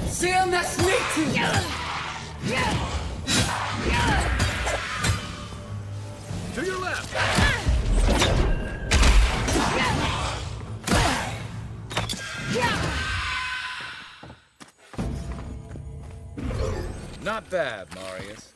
See him next meeting! To your left! Not bad, Marius.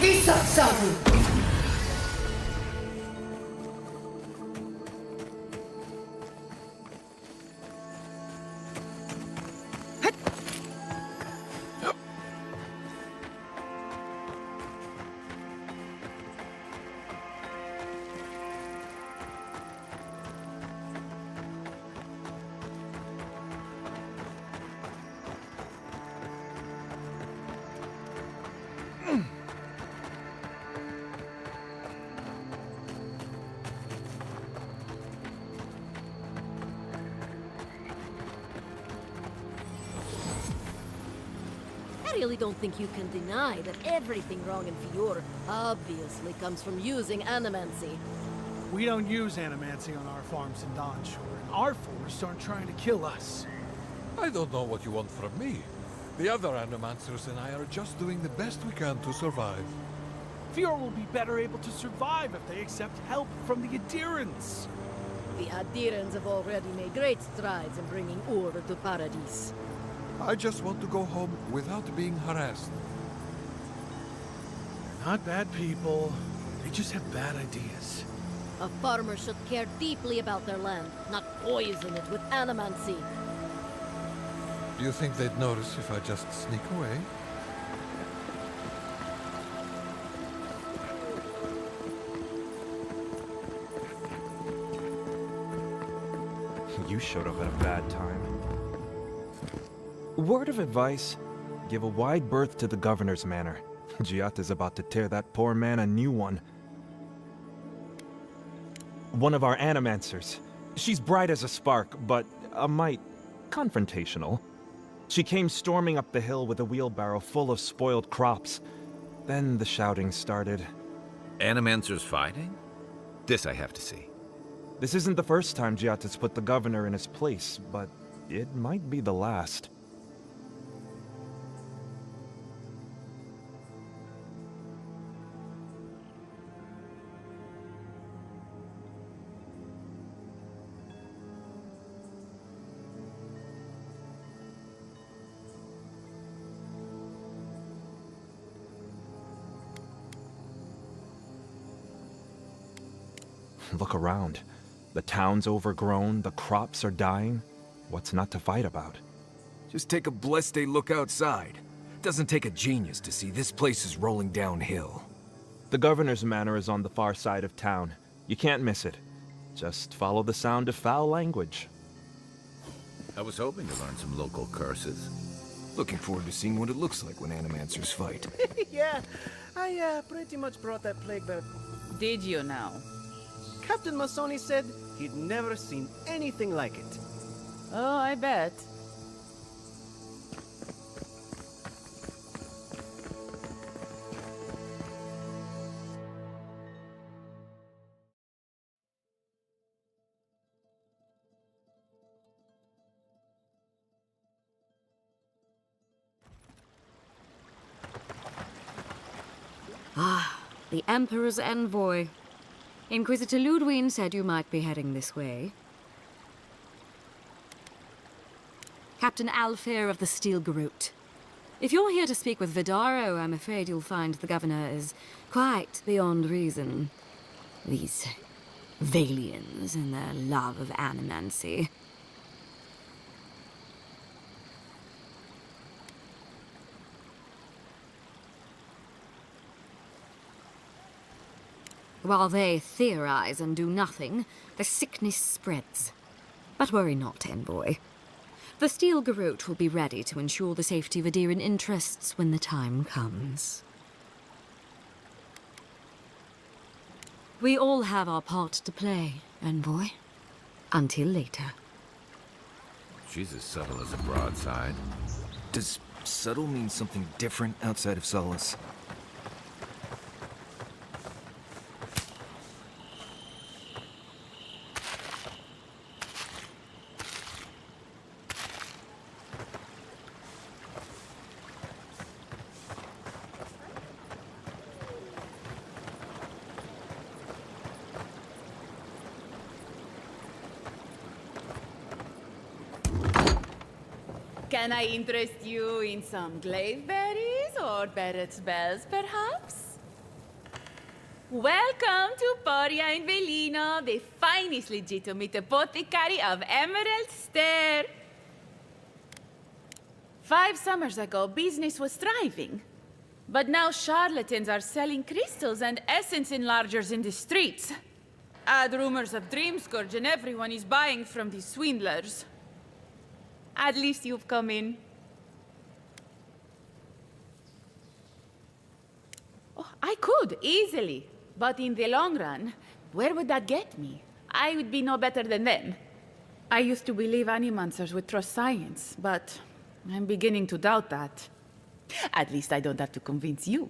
Isa Sabu! I really don't think you can deny that everything wrong in Fior obviously comes from using animancy. We don't use animancy on our farms in Dawnshore, and our forests aren't trying to kill us. I don't know what you want from me. The other Animancers and I are just doing the best we can to survive. Fior will be better able to survive if they accept help from the Adherents. The Adherents have already made great strides in bringing order to Paradis. I just want to go home without being harassed. They're not bad people. They just have bad ideas. A farmer should care deeply about their land, not poison it with animancy. Do you think they'd notice if I just sneak away? You showed up at a bad time. Word of advice, give a wide berth to the governor's manor. Giat is about to tear that poor man a new one. One of our animancers. She's bright as a spark, but a mite confrontational. She came storming up the hill with a wheelbarrow full of spoiled crops. Then the shouting started. Animancers fighting? This I have to see. This isn't the first time Giat has put the governor in his place, but it might be the last. Look around. The town's overgrown, the crops are dying. What's not to fight about? Just take a blessed day look outside. Doesn't take a genius to see this place is rolling downhill. The governor's manor is on the far side of town. You can't miss it. Just follow the sound of foul language. I was hoping to learn some local curses. Looking forward to seeing what it looks like when Animancers fight. Yeah, I pretty much brought that plague back. Did you now? Captain Masoni said he'd never seen anything like it. Oh, I bet. The Emperor's envoy. Inquisitor Ludwig said you might be heading this way. Captain Alfair of the Steel Garrote. If you're here to speak with Vidaro, I'm afraid you'll find the governor is quite beyond reason. These Valians and their love of animancy. While they theorize and do nothing, the sickness spreads. But worry not, envoy. The Steel Garrote will be ready to ensure the safety of Adirian interests when the time comes. We all have our part to play, envoy. Until later. She's as subtle as a broadside. Does subtle mean something different outside of Solace? Can I interest you in some glaive berries or Barrett's bells, perhaps? Welcome to Poria in Velino, the finest legitimate apothecary of Emerald Stair. 5 summers ago, business was thriving. But now charlatans are selling crystals and essence enlargers in the streets. Add rumors of Dreamscourge and everyone is buying from these swindlers. At least you've come in. Oh, I could, easily. But in the long run, where would that get me? I would be no better than them. I used to believe animancers would trust science, but I'm beginning to doubt that. At least I don't have to convince you.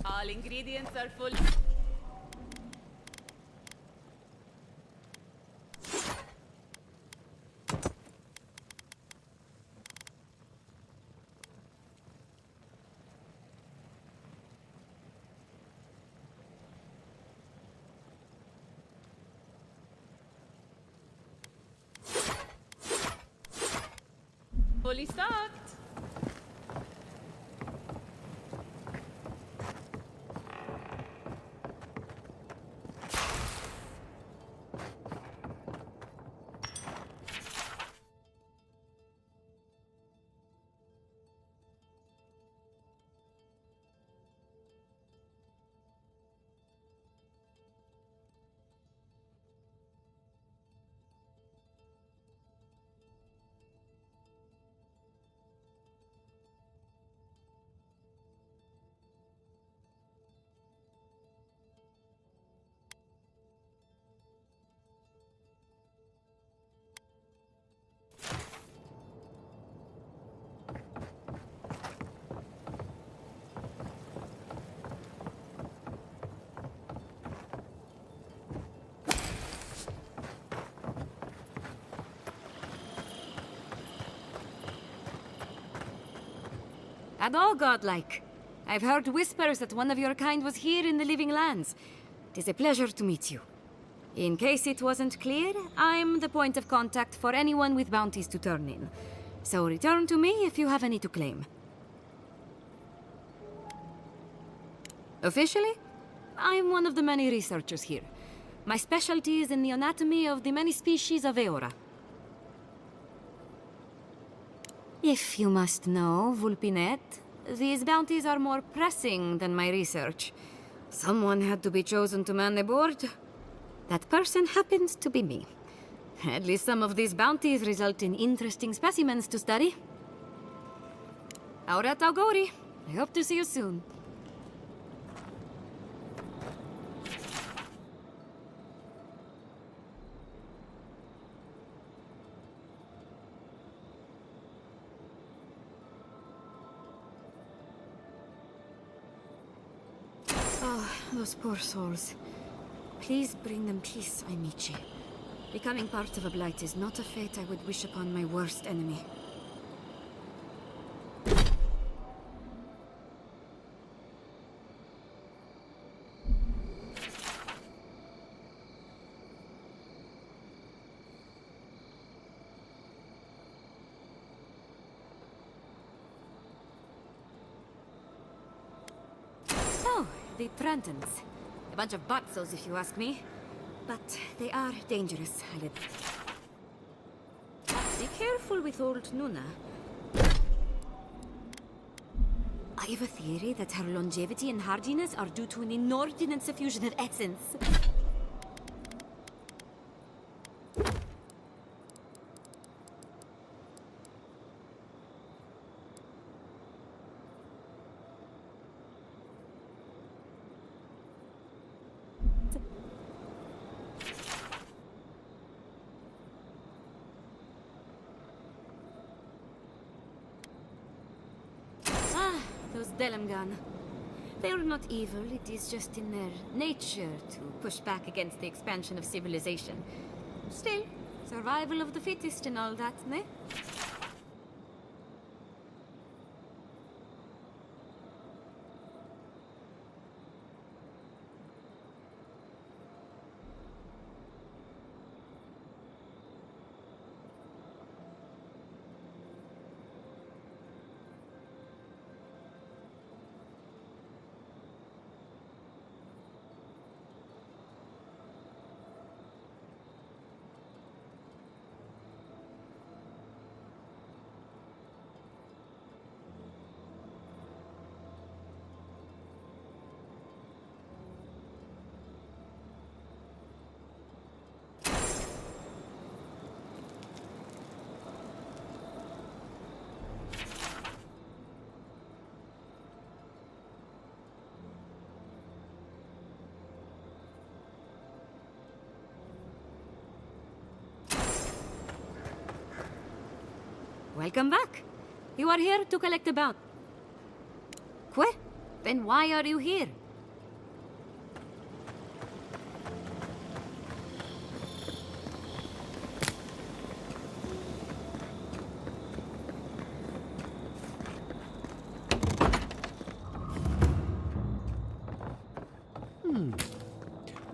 All ingredients are full. Fully stocked. At all godlike. I've heard whispers that one of your kind was here in the living lands. It is a pleasure to meet you. In case it wasn't clear, I'm the point of contact for anyone with bounties to turn in. So return to me if you have any to claim. Officially, I'm one of the many researchers here. My specialty is in the anatomy of the many species of Eora. If you must know, Vulpinet, these bounties are more pressing than my research. Someone had to be chosen to man the board. That person happens to be me. At least some of these bounties result in interesting specimens to study. Auret Auguri. I hope to see you soon. Oh, those poor souls. Please bring them peace, Amici. Becoming part of a blight is not a fate I would wish upon my worst enemy. Oh, the Trentons. A bunch of batzos, if you ask me. But they are dangerous, I'll admit. Be careful with old Nuna. I have a theory that her longevity and hardiness are due to an inordinate suffusion of essence. Those Delamgan. They are not evil, it is just in their nature to push back against the expansion of civilization. Still, survival of the fittest and all that, ne? Welcome back. You are here to collect a bout. What? Then why are you here?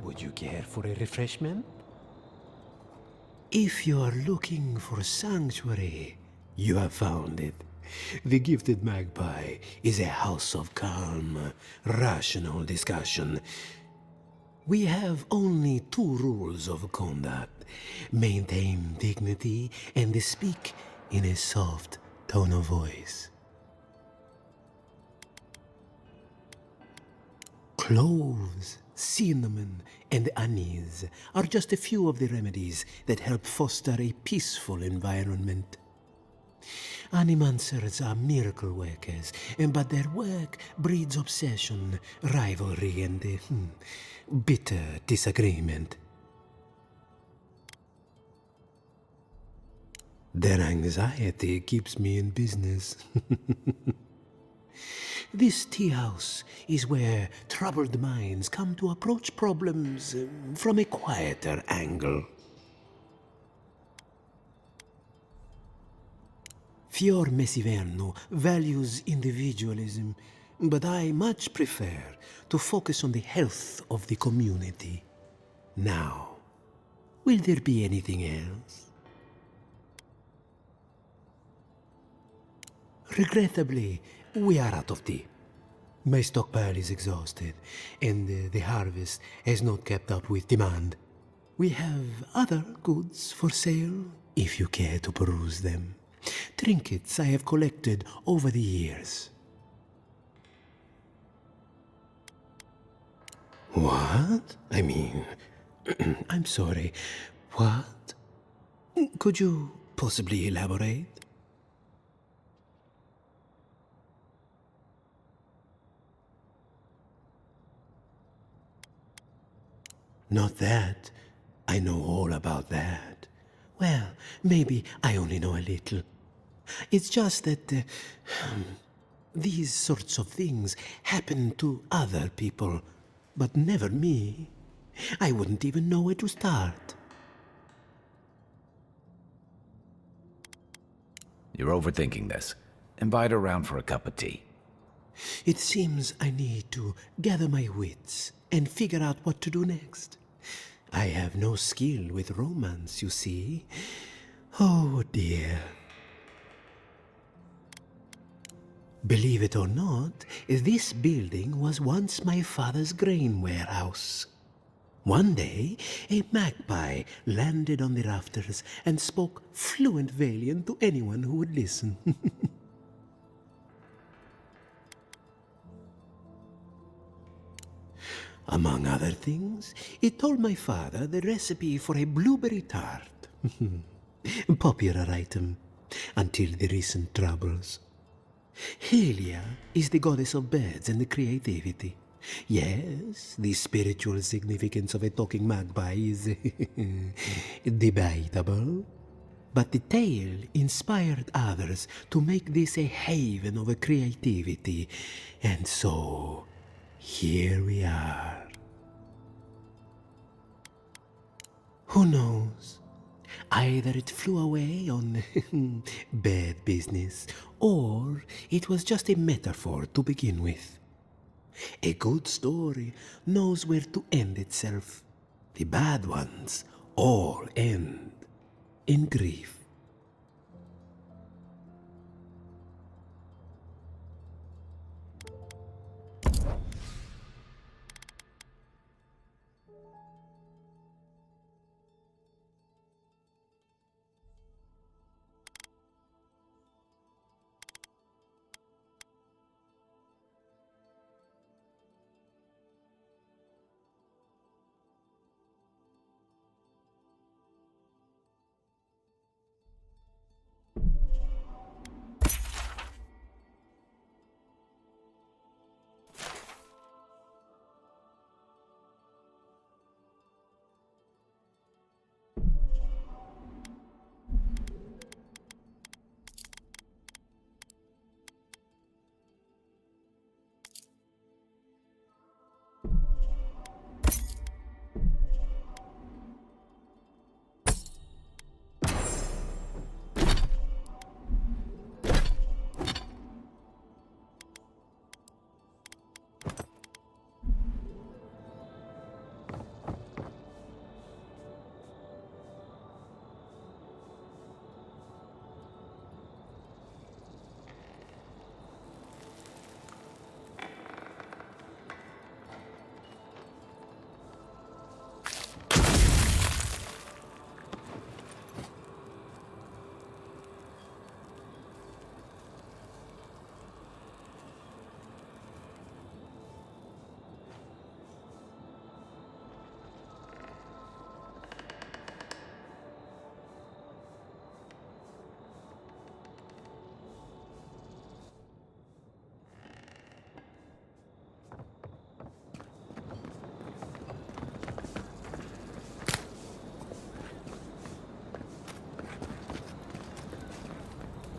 Would you care for a refreshment? If you are looking for sanctuary, you have found it. The Gifted Magpie is a house of calm, rational discussion. We have only 2 rules of conduct. Maintain dignity and speak in a soft tone of voice. Cloves, cinnamon, and anise are just a few of the remedies that help foster a peaceful environment. Animancers are miracle workers, but their work breeds obsession, rivalry, and bitter disagreement. Their anxiety keeps me in business. This tea house is where troubled minds come to approach problems from a quieter angle. Fior Mesiverno values individualism, but I much prefer to focus on the health of the community. Now, will there be anything else? Regrettably, we are out of tea. My stockpile is exhausted, and the harvest has not kept up with demand. We have other goods for sale, if you care to peruse them. Trinkets I have collected over the years. What? I mean, I'm sorry. What? Could you possibly elaborate? Not that. I know all about that. Well, maybe I only know a little. It's just that these sorts of things happen to other people, but never me. I wouldn't even know where to start. You're overthinking this. Invite her around for a cup of tea. It seems I need to gather my wits and figure out what to do next. I have no skill with romance, you see. Oh dear. Believe it or not, this building was once my father's grain warehouse. One day, a magpie landed on the rafters and spoke fluent Valian to anyone who would listen. Among other things, it told my father the recipe for a blueberry tart. Popular item until the recent troubles. Helia is the goddess of birds and creativity. Yes, the spiritual significance of a talking magpie is debatable. But the tale inspired others to make this a haven of creativity, and so here we are. Who knows? Either it flew away on bad business, or it was just a metaphor to begin with. A good story knows where to end itself. The bad ones all end in grief.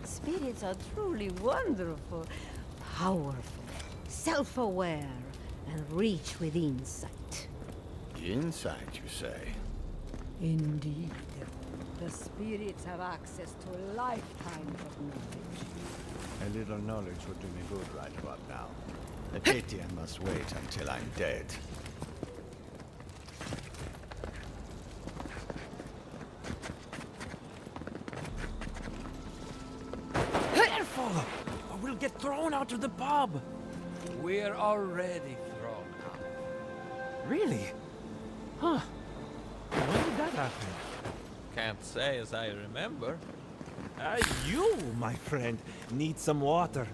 Spirits are truly wonderful, powerful, self-aware, and rich with insight. Insight, you say? Indeed. The spirits have access to lifetimes of knowledge. A little knowledge would do me good right about now. A pity I must wait until I'm dead. Careful! Or we'll get thrown out of the pub! We're already thrown out. Really? Huh. When did that happen? Can't say as I remember. You, my friend, need some water.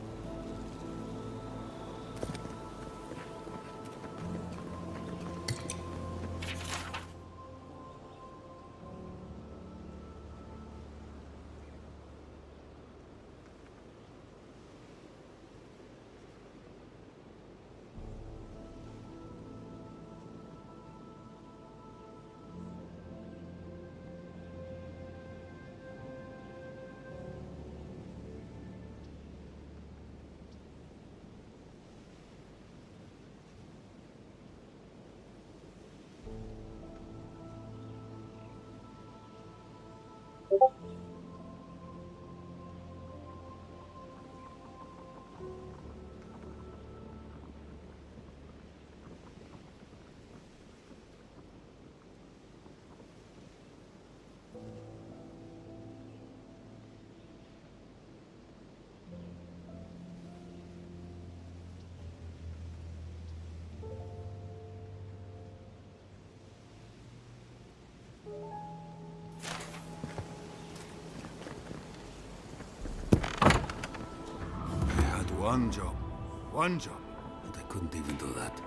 One job, and I couldn't even do that.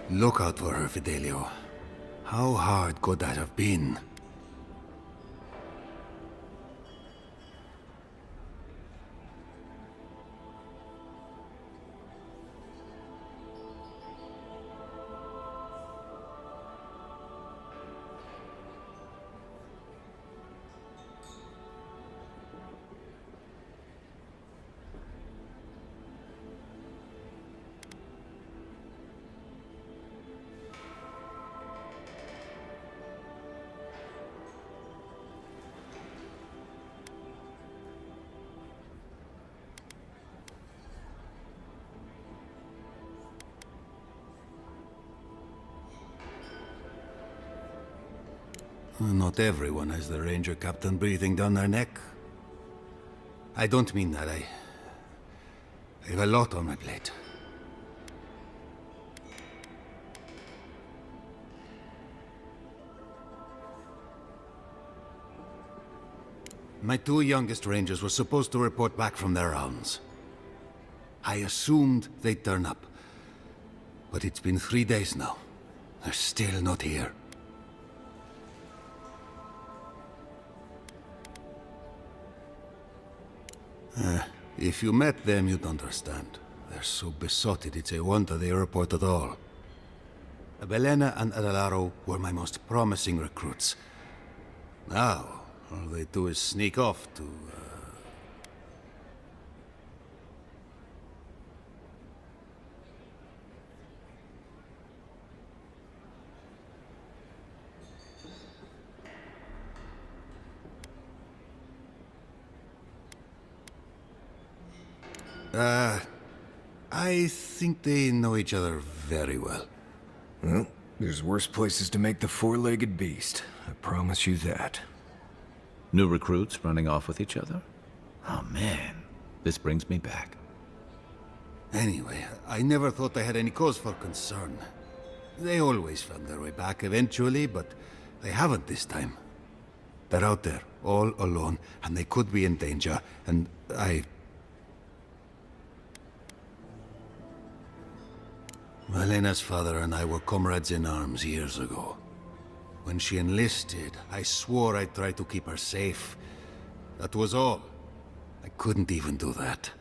Look out for her, Fidelio. How hard could that have been? Not everyone has the ranger captain breathing down their neck. I don't mean that. I have a lot on my plate. My two youngest rangers were supposed to report back from their rounds. I assumed they'd turn up. But it's been 3 days now. They're still not here. If you met them, you'd understand. They're so besotted, it's a wonder they report at all. Belena and Adelaro were my most promising recruits. Now, all they do is sneak off to... I think they know each other very well. Well, there's worse places to make the four-legged beast. I promise you that. New recruits running off with each other? Oh man, this brings me back. Anyway, I never thought I had any cause for concern. They always found their way back eventually, but they haven't this time. They're out there, all alone, and they could be in danger, and Malena's father and I were comrades in arms years ago. When she enlisted, I swore I'd try to keep her safe. That was all. I couldn't even do that.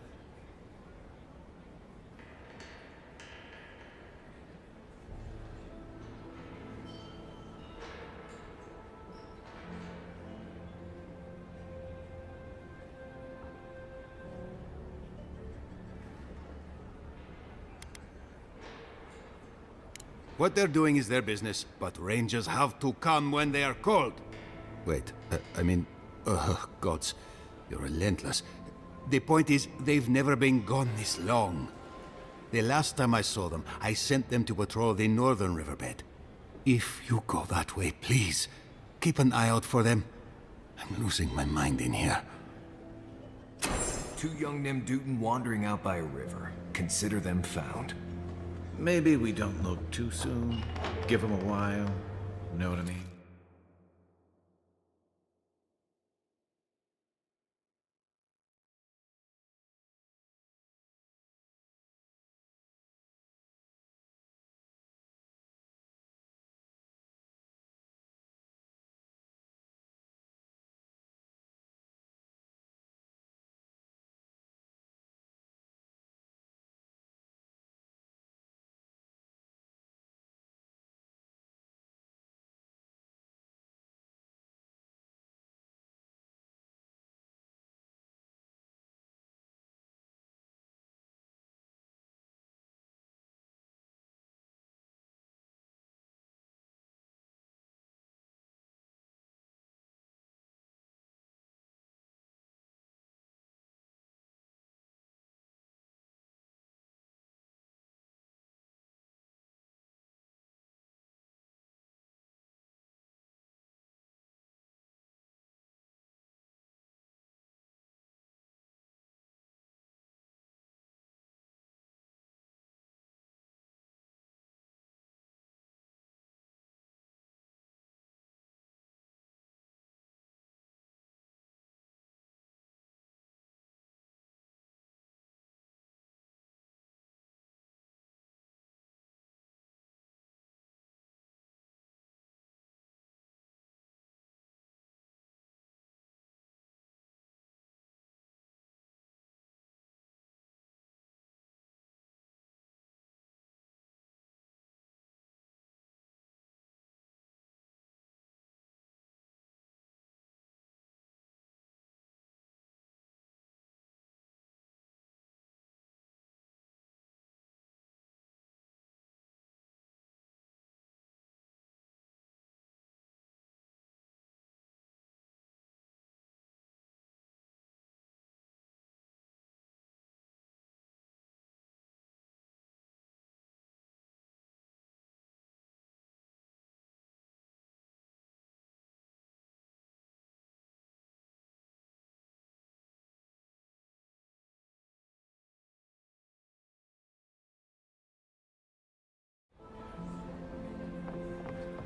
What they're doing is their business, but rangers have to come when they are called. Wait, I mean... Oh, gods. You're relentless. The point is, they've never been gone this long. The last time I saw them, I sent them to patrol the northern riverbed. If you go that way, please, keep an eye out for them. I'm losing my mind in here. Two young Nemdutin wandering out by a river. Consider them found. Maybe we don't look too soon. Give them a while. Know what I mean?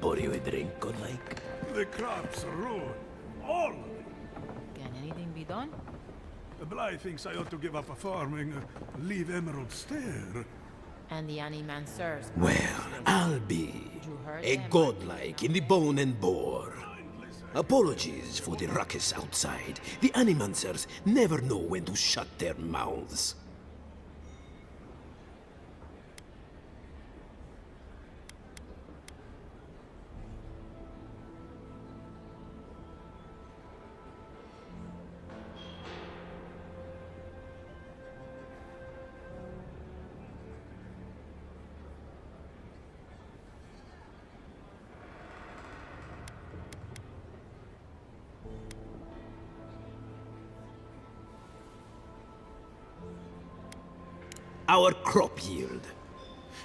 Pour you a drink, good like? The crops are ruined. All of them. Can anything be done? Bly thinks I ought to give up farming, leave Emerald stare. And the Animancers. Well, I'll be a godlike in the bone and bore. Apologies for the ruckus outside. The Animancers never know when to shut their mouths. Our crop yield.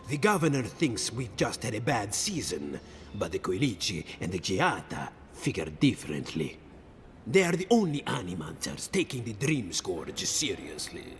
The governor thinks we've just had a bad season, but the Koilichi and the Giata figure differently. They are the only Animancers taking the Dream Scourge seriously.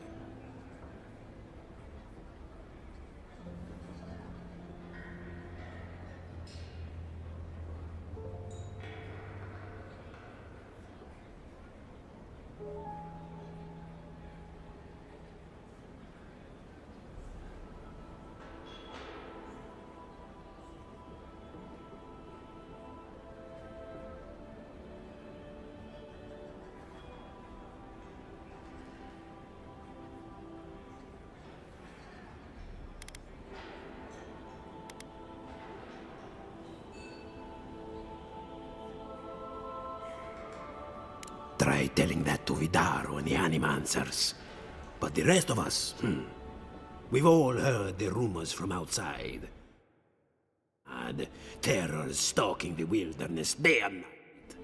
Try telling that to Vidaro and the Animancers. But the rest of us, we've all heard the rumors from outside. And terror stalking the wilderness day and night.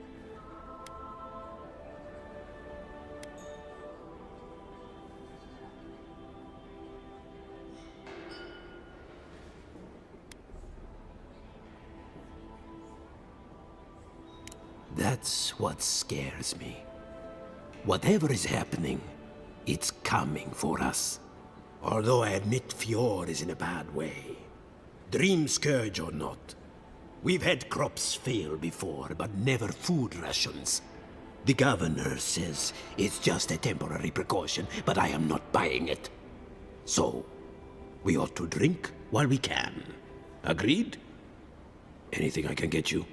That's what scares me. Whatever is happening, it's coming for us. Although I admit Fjord is in a bad way. Dream Scourge or not, we've had crops fail before, but never food rations. The governor says it's just a temporary precaution, but I am not buying it. So, we ought to drink while we can. Agreed? Anything I can get you?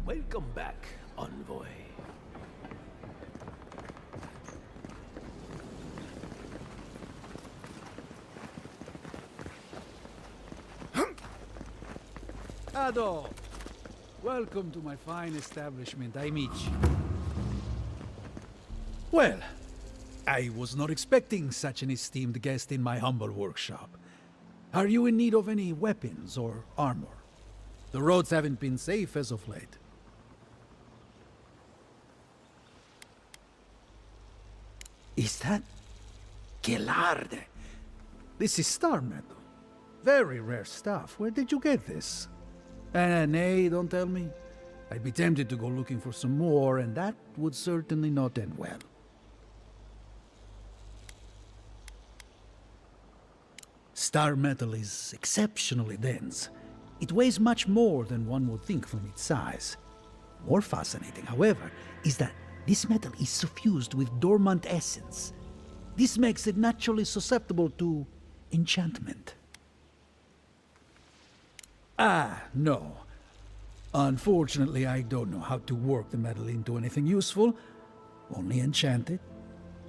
Welcome back, envoy. Ado! Welcome to my fine establishment, Aimichi. Well, I was not expecting such an esteemed guest in my humble workshop. Are you in need of any weapons or armor? The roads haven't been safe as of late. Is that Gelarde? This is star metal. Very rare stuff. Where did you get this? Nay, don't tell me. I'd be tempted to go looking for some more, and that would certainly not end well. Star metal is exceptionally dense. It weighs much more than one would think from its size. More fascinating, however, is that this metal is suffused with dormant essence. This makes it naturally susceptible to enchantment. No. Unfortunately, I don't know how to work the metal into anything useful. Only enchant it.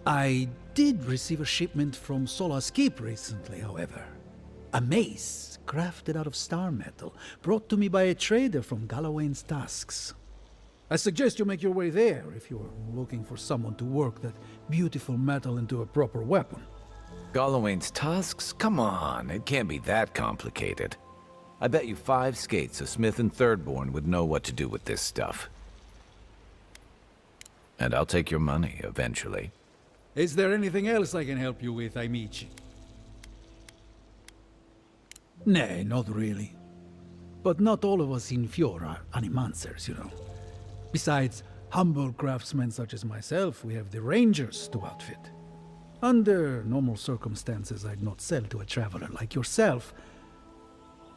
I did receive a shipment from Solace Keep recently, however. A mace crafted out of star metal, brought to me by a trader from Galloway's Tusks. I suggest you make your way there if you're looking for someone to work that beautiful metal into a proper weapon. Galloway's Tusks? Come on, it can't be that complicated. I bet you 5 skates a Smith and Thirdborn would know what to do with this stuff. And I'll take your money, eventually. Is there anything else I can help you with, Aimichi? Nay, not really. But not all of us in Fjord are animancers, you know. Besides humble craftsmen such as myself, we have the Rangers to outfit. Under normal circumstances, I'd not sell to a traveler like yourself.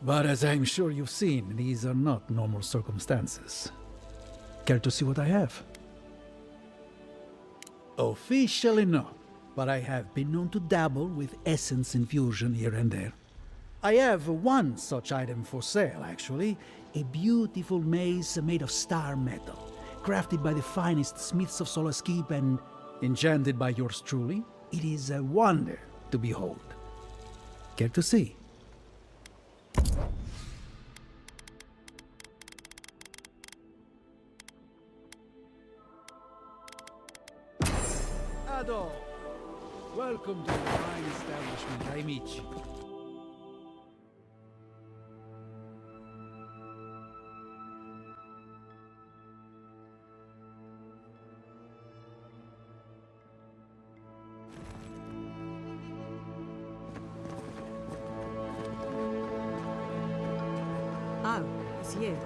But as I'm sure you've seen, these are not normal circumstances. Care to see what I have? Officially not, but I have been known to dabble with essence infusion here and there. I have one such item for sale, actually. A beautiful mace made of star metal, crafted by the finest smiths of Solace Keep and enchanted by yours truly. It is a wonder to behold. Care to see? Ado! Welcome to the fine establishment, Aimichi. Oh, it's you.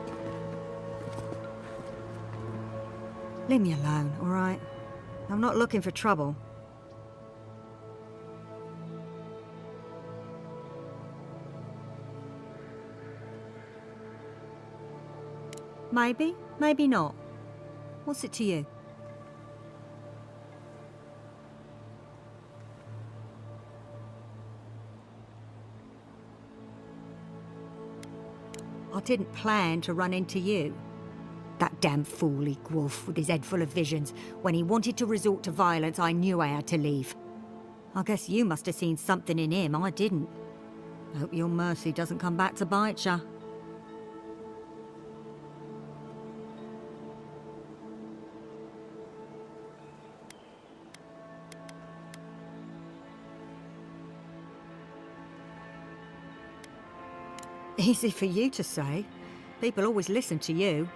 Leave me alone, all right? I'm not looking for trouble. Maybe, maybe not. What's it to you? I didn't plan to run into you. That damn fool Wolf with his head full of visions. When he wanted to resort to violence, I knew I had to leave. I guess you must have seen something in him I didn't. Hope your mercy doesn't come back to bite ya. Easy for you to say. People always listen to you.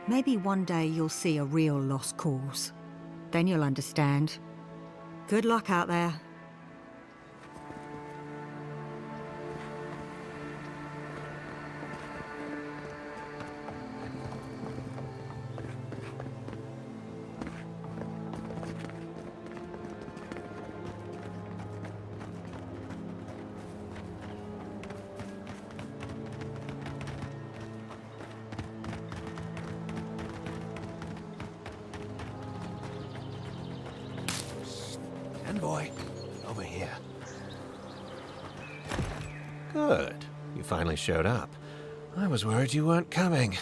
Maybe one day you'll see a real lost cause. Then you'll understand. Good luck out there. Envoy, over here. Good. You finally showed up. I was worried you weren't coming.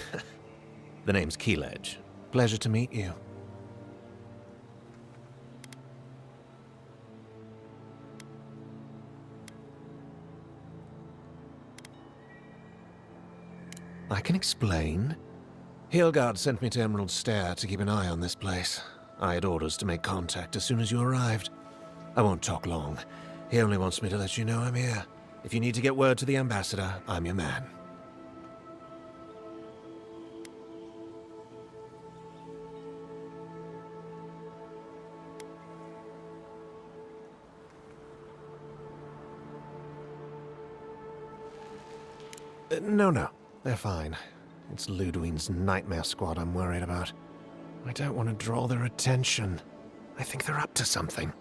The name's Keeledge. Pleasure to meet you. I can explain. Hilgard sent me to Emerald Stair to keep an eye on this place. I had orders to make contact as soon as you arrived. I won't talk long. He only wants me to let you know I'm here. If you need to get word to the ambassador, I'm your man. No. They're fine. It's Ludwine's nightmare squad I'm worried about. I don't want to draw their attention. I think they're up to something.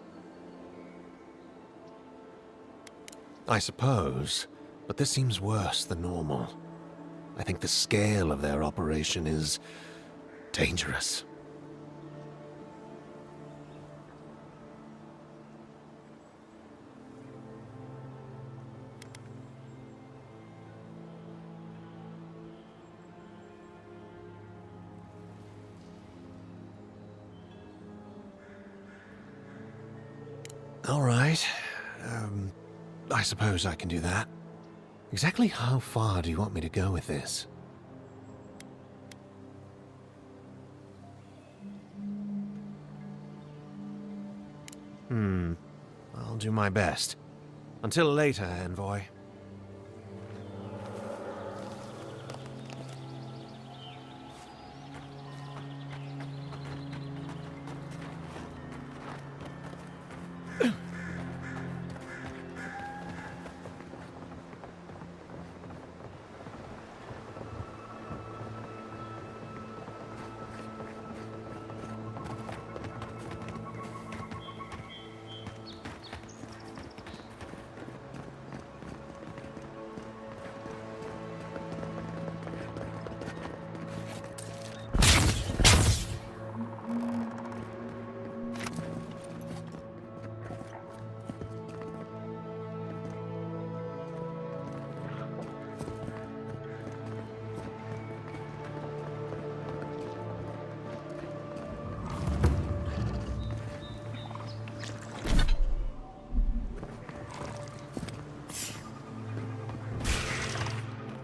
I suppose, but this seems worse than normal. I think the scale of their operation is dangerous. All right. I suppose I can do that. Exactly how far do you want me to go with this? I'll do my best. Until later, Envoy.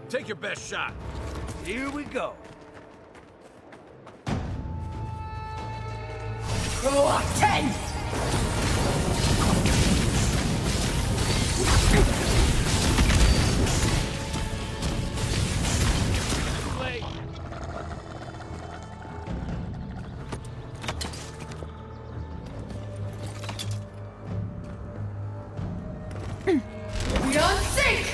Take your best shot. Here we go. Grow up 10! We are on sync!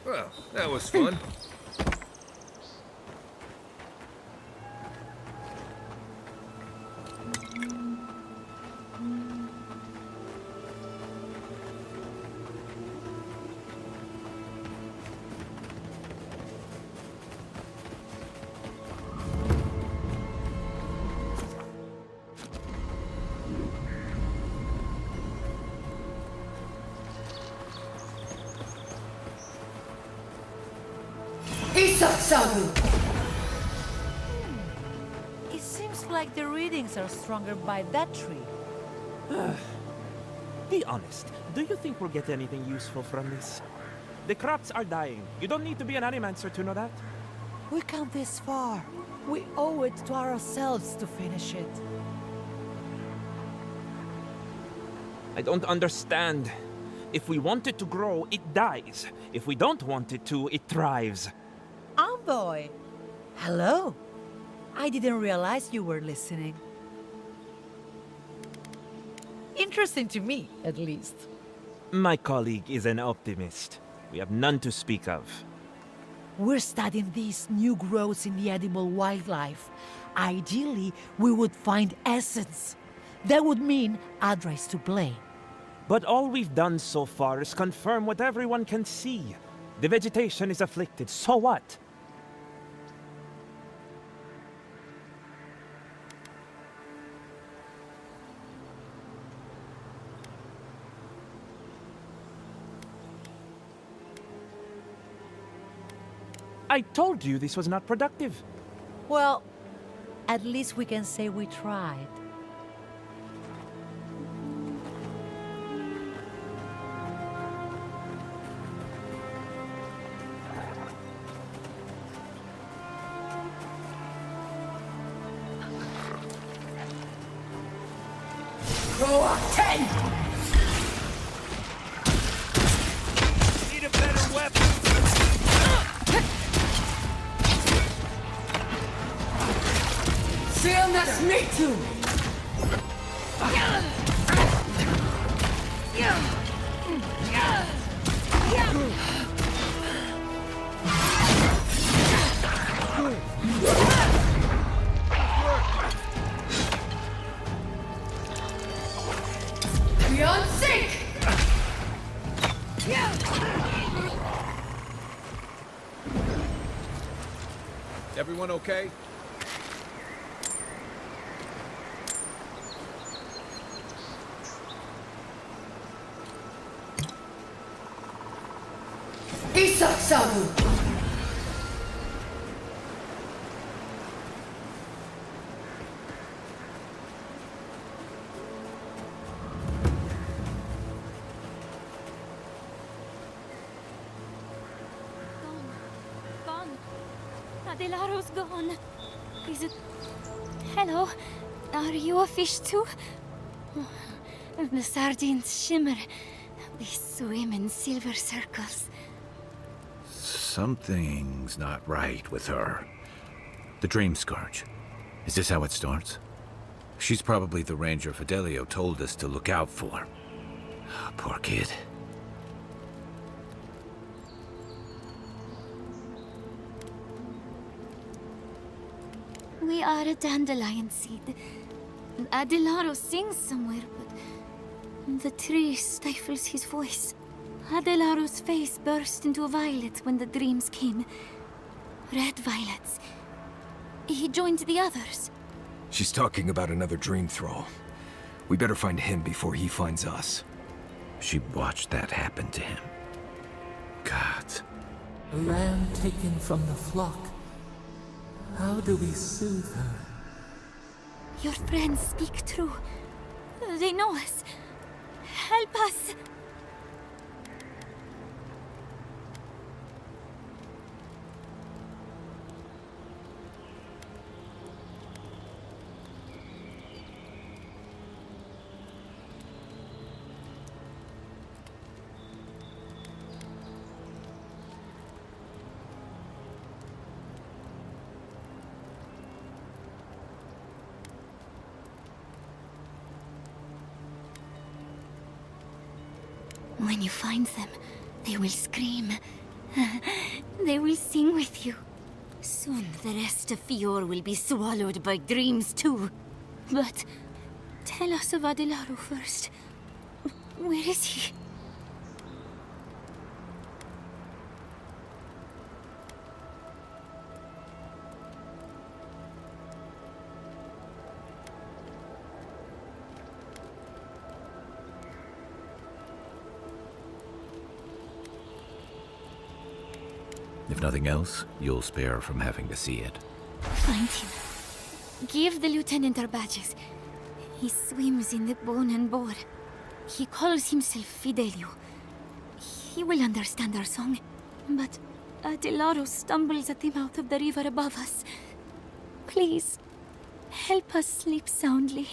Well, that was fun. It seems like the readings are stronger by that tree. Be honest. Do you think we'll get anything useful from this? The crops are dying. You don't need to be an animancer to know that. We come this far. We owe it to ourselves to finish it. I don't understand. If we want it to grow, it dies. If we don't want it to, it thrives. Envoy! Hello. I didn't realize you were listening. Interesting to me, at least. My colleague is an optimist. We have none to speak of. We're studying these new growths in the edible wildlife. Ideally, we would find essence. That would mean Adra is to blame. But all we've done so far is confirm what everyone can see. The vegetation is afflicted, so what? I told you this was not productive. Well, at least we can say we tried. Roar 10! Need a better weapon! Seal nas me too! Beyond sync! Everyone okay? Isak Sabu! Gone. Adelaro's gone. Is it... Hello? Are you a fish too? The sardines shimmer. They swim in silver circles. Something's not right with her. The Dream Scourge. Is this how it starts? She's probably the ranger Fidelio told us to look out for. Poor kid. We are a dandelion seed. Adelaro sings somewhere, but the tree stifles his voice. Adelaro's face burst into violets when the dreams came. Red violets. He joined the others. She's talking about another dream thrall. We better find him before he finds us. She watched that happen to him. God. A lamb taken from the flock. How do we soothe her? Your friends speak true. They know us. Help us! When you find them, they will scream. They will sing with you. Soon the rest of Fior will be swallowed by dreams too. But tell us of Adelaro first. Where is he? If nothing else, you'll spare her from having to see it. Find him. Give the lieutenant our badges. He swims in the bone and boar. He calls himself Fidelio. He will understand our song. But Adelaro stumbles at the mouth of the river above us. Please, help us sleep soundly.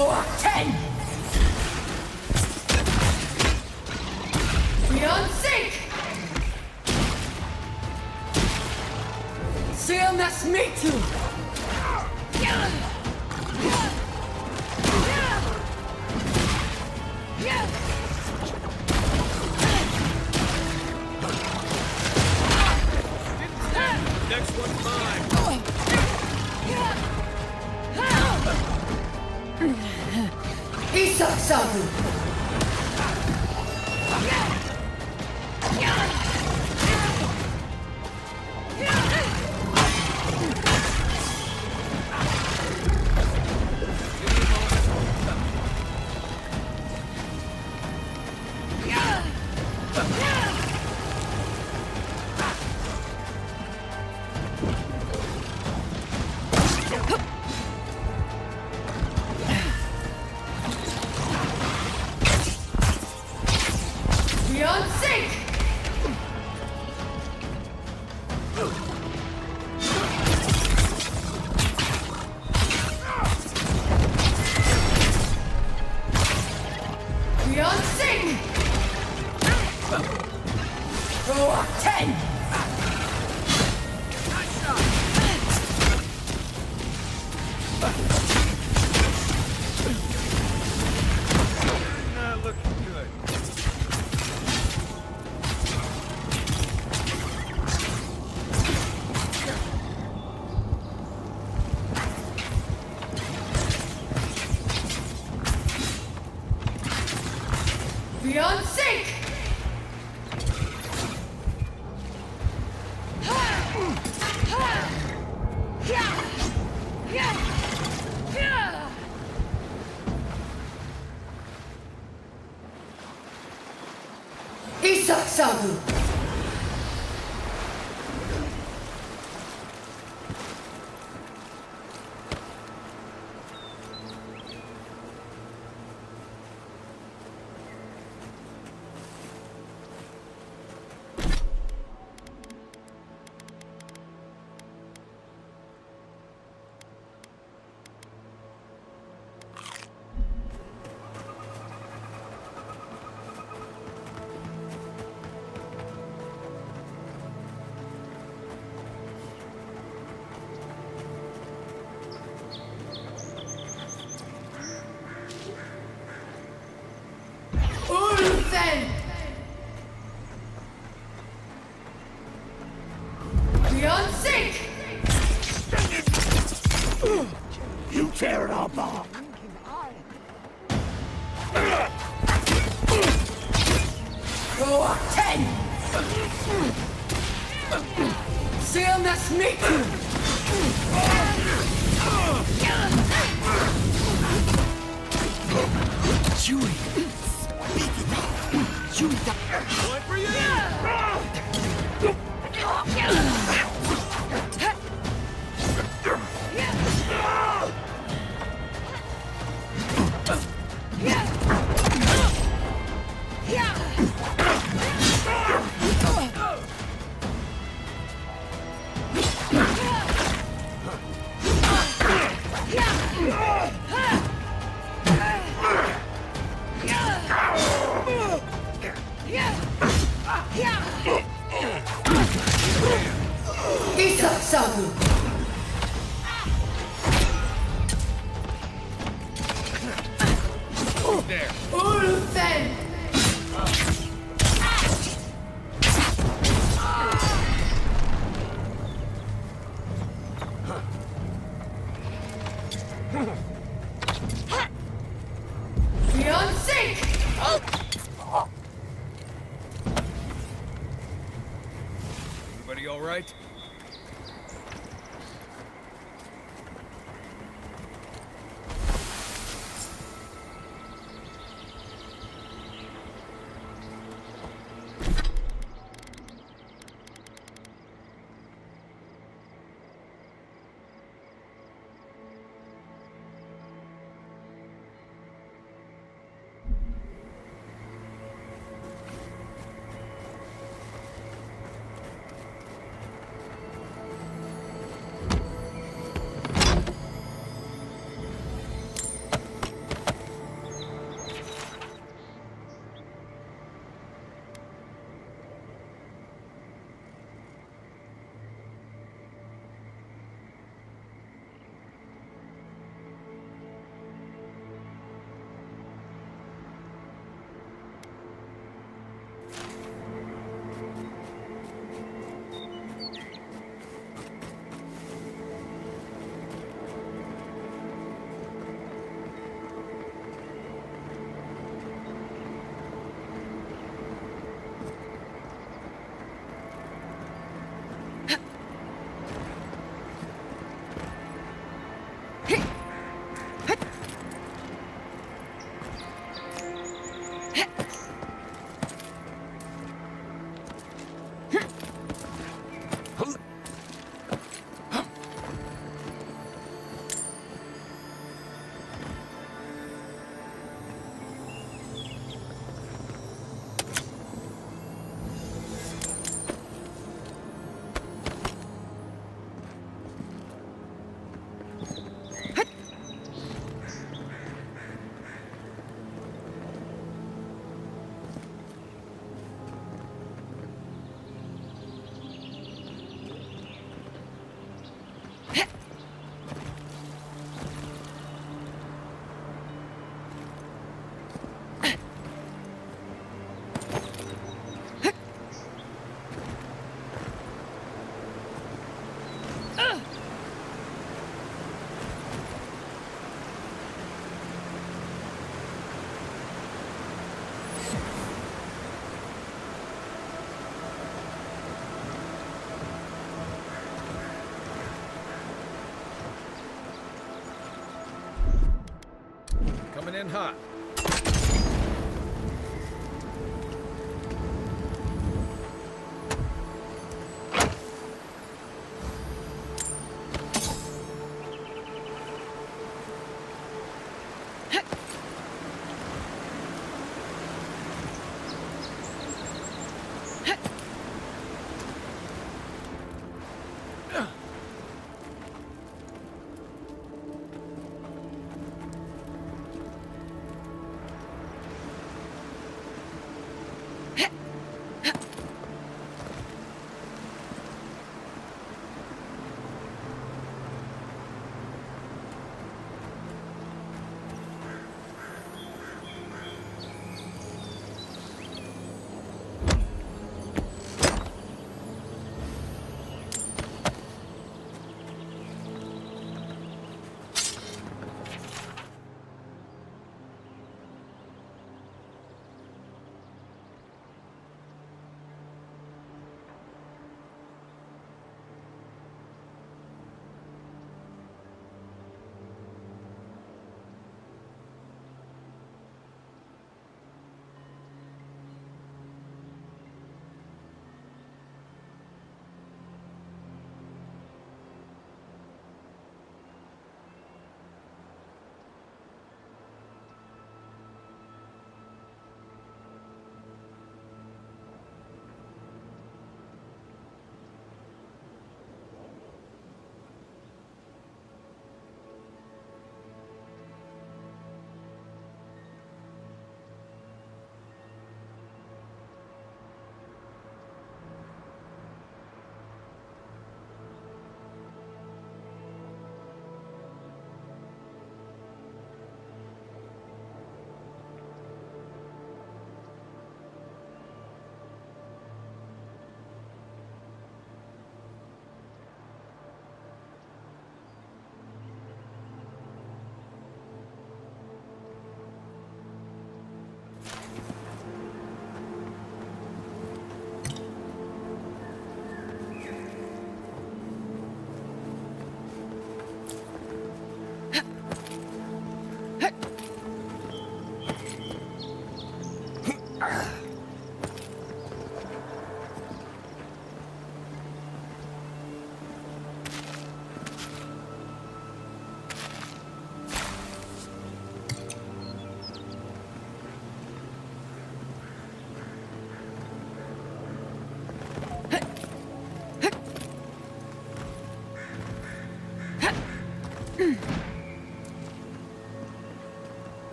Roar 10! Beyond Sync! Sealness me too! Next one's mine. Isak Sabu! Beyond Sync! Beyond Sync! Roar 10! Not looking good. Beyond Sync! Isak Sabu! Ulfen! Beyond Sync! You tear it all apart! Roar 10! Sealness me too! Chewie! Chewie! One for Isak Sabu! There. Ulfen! Beyond Sync! Everybody all right? Coming in hot.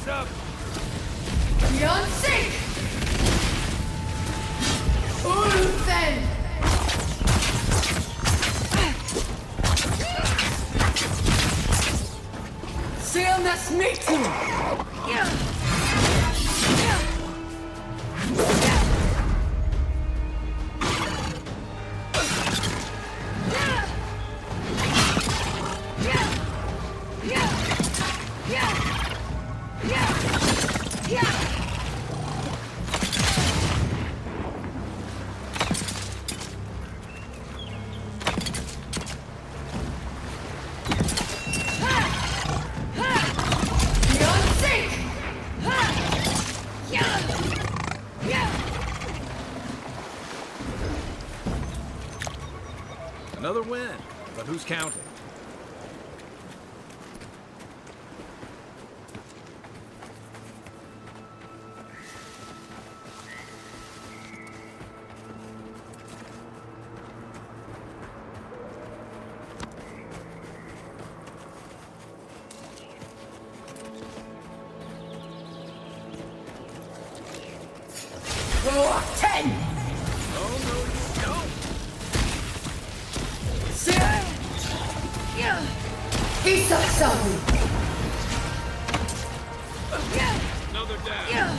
Heads up! Beyond sync! Ulfen! Stillness meet you! Another win, but who's counting? Go 10! Oh, no, you don't! Isasabu! Another down!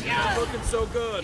Not looking so good!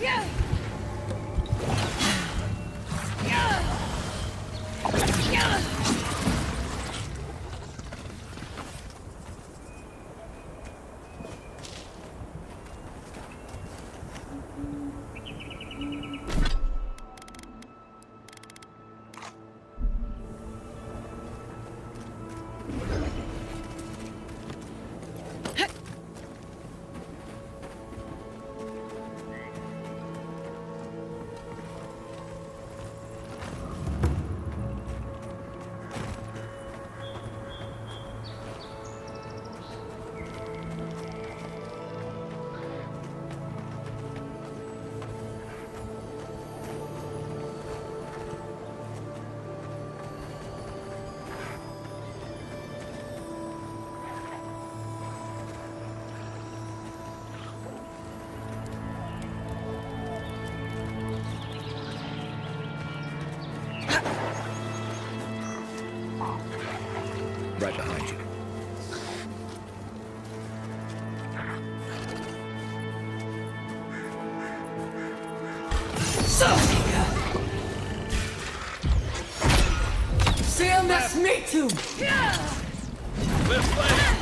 Right behind you. Stillness meet you! Left leg!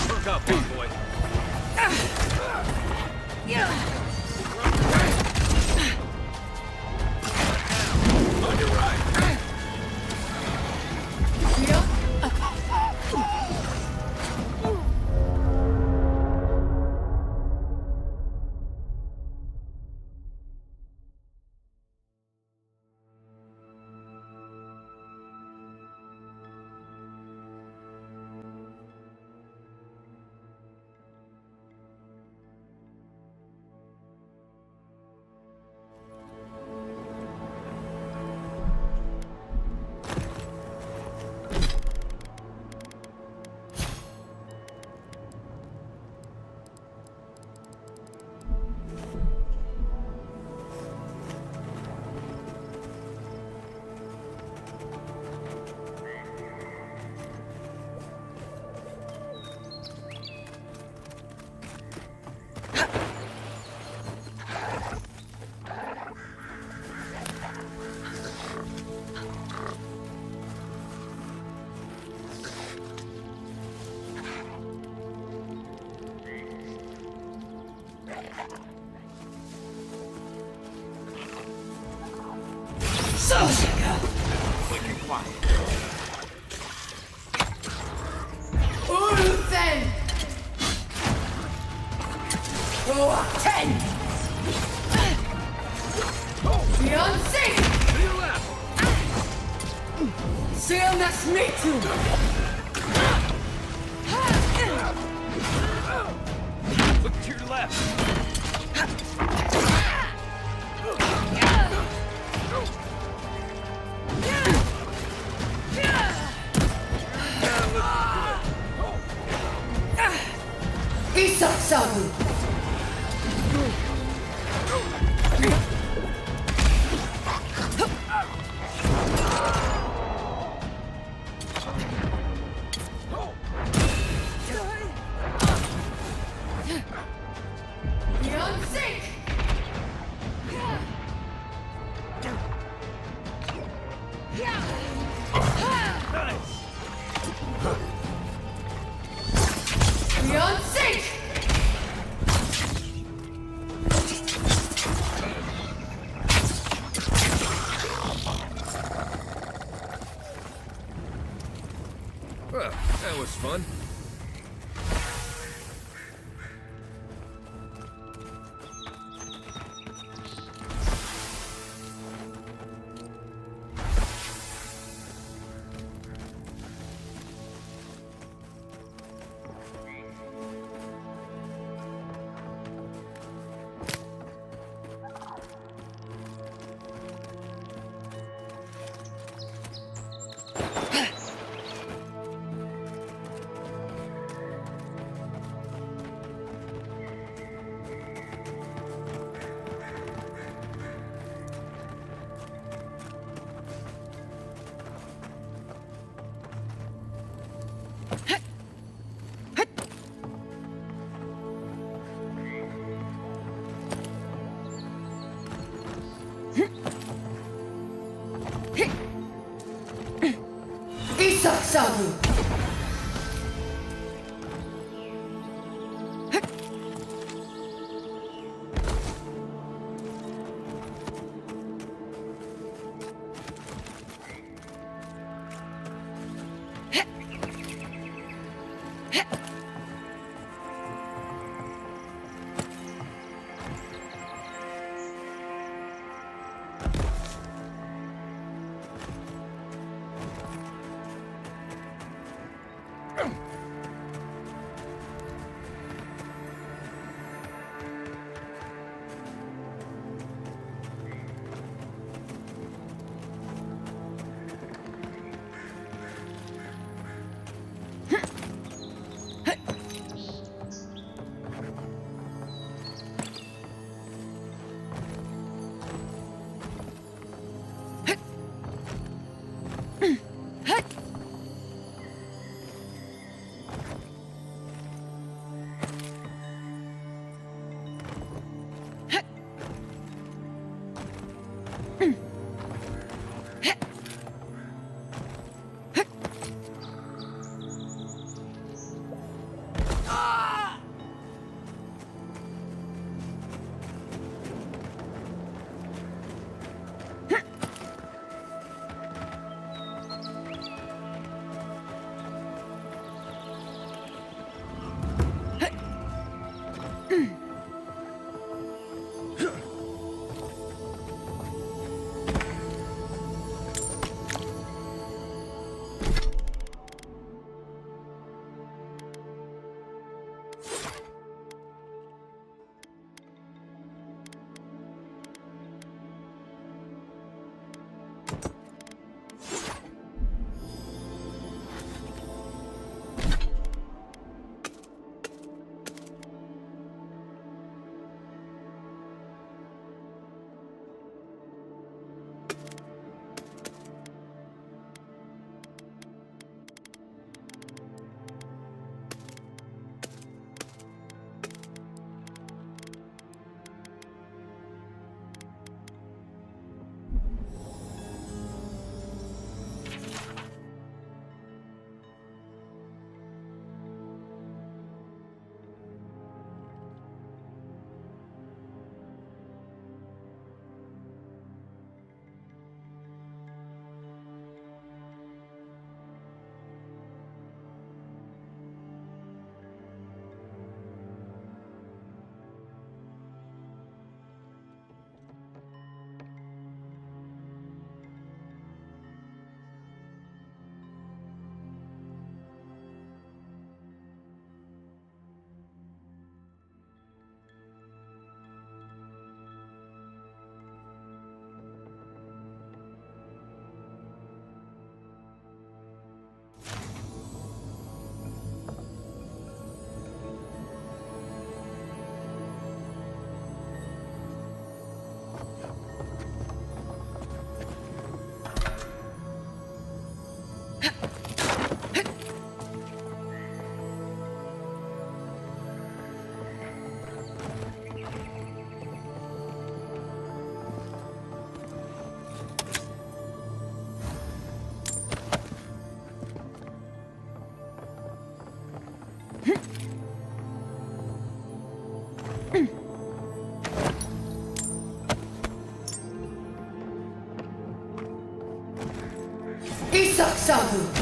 Look up, big boy. On your right. Ulfen! Go up 10! Beyond 6! Seal nas meetum! Look to your left! Isak Sabu! Beyond 6! Beyond 6! Well, that was fun. Sabu!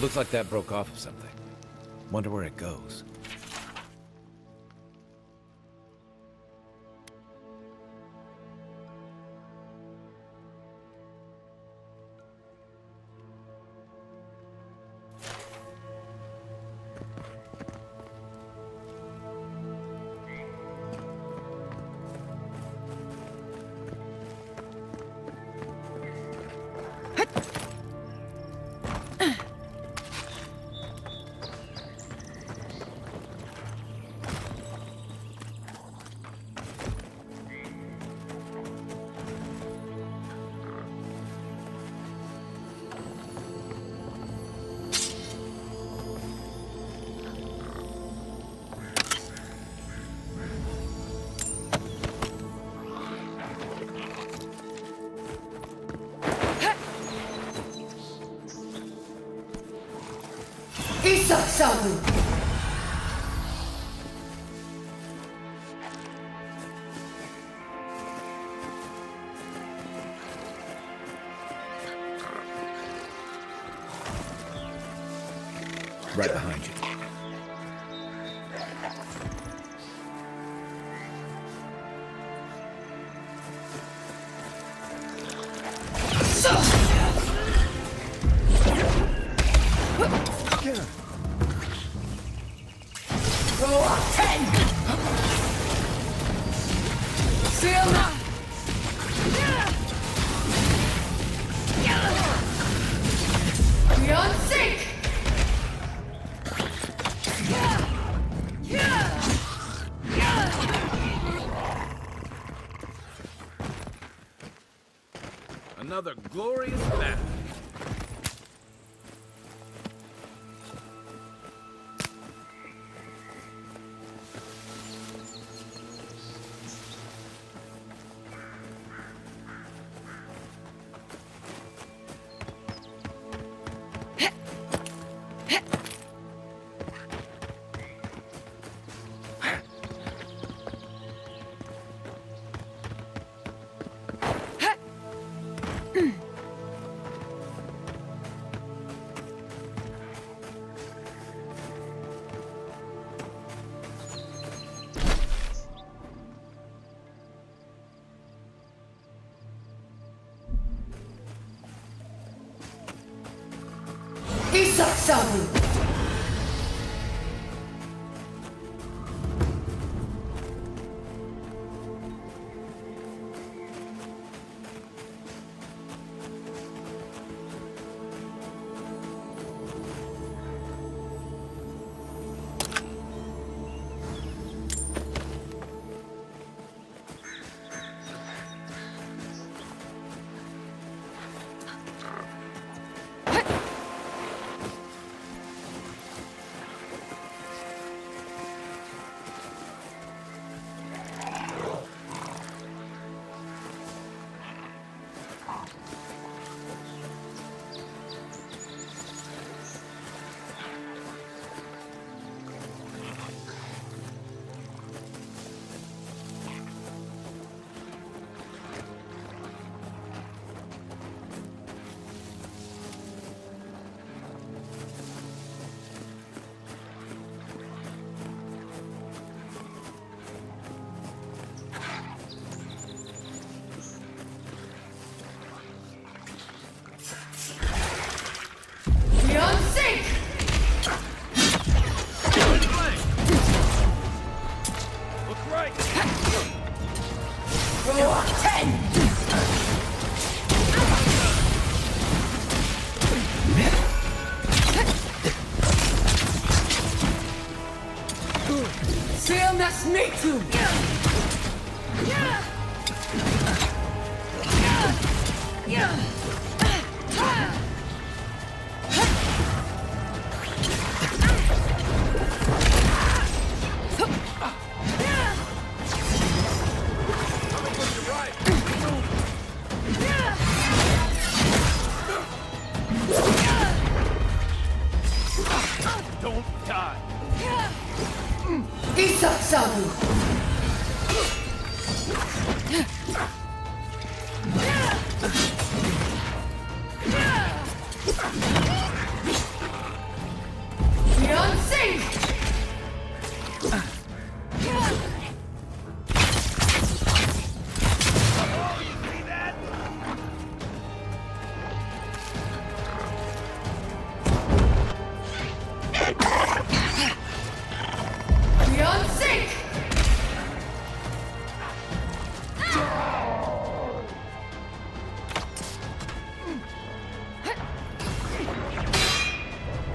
Looks like that broke off of something. Wonder where it goes. Isak Sabu! Right behind you. Beyond sync! Another glorious battle. Isak Sabu! Seal nas metu! Don't die. Isak Sabu! Beyond sync! Beyond sync!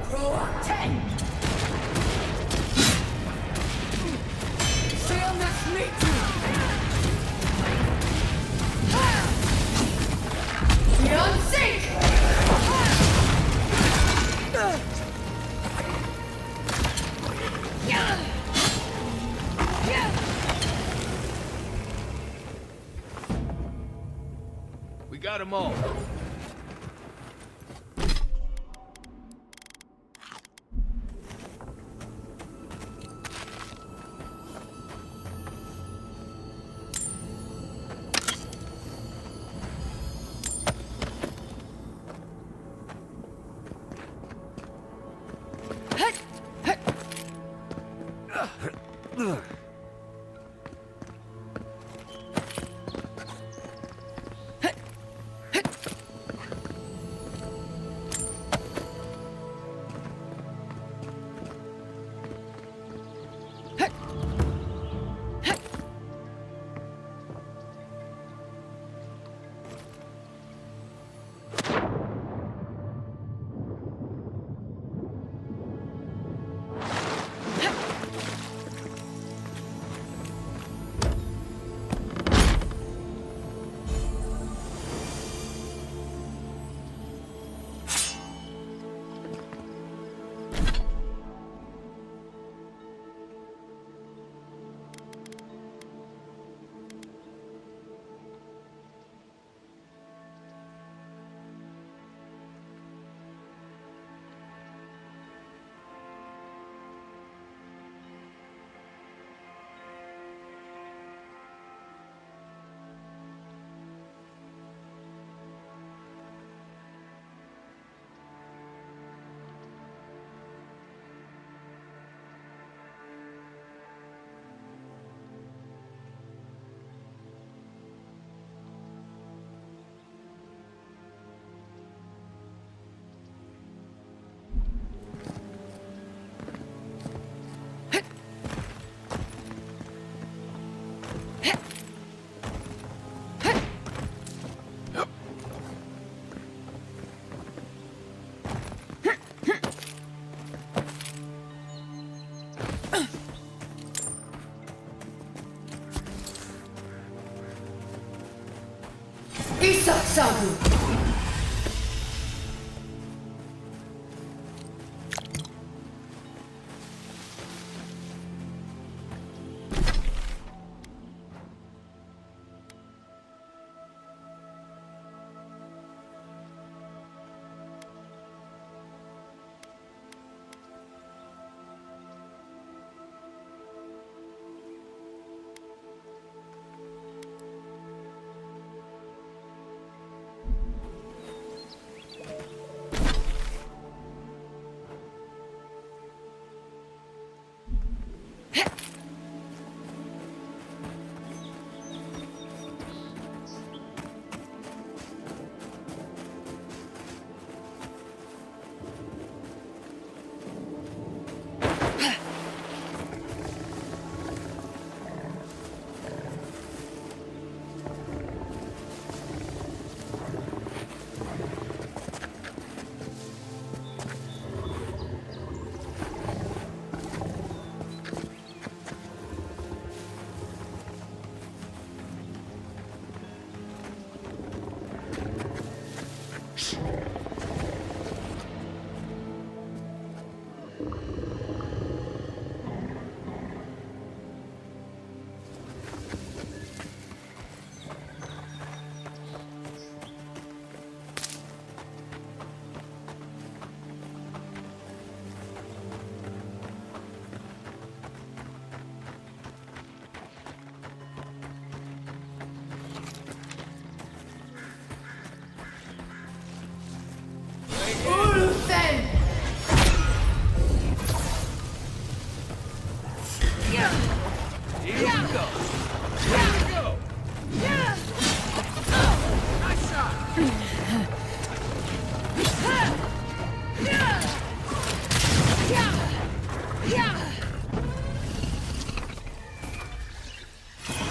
Pro 10! Seal nas metu! Beyond sync! We got them all. Isak Sabu!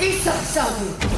Isasabu!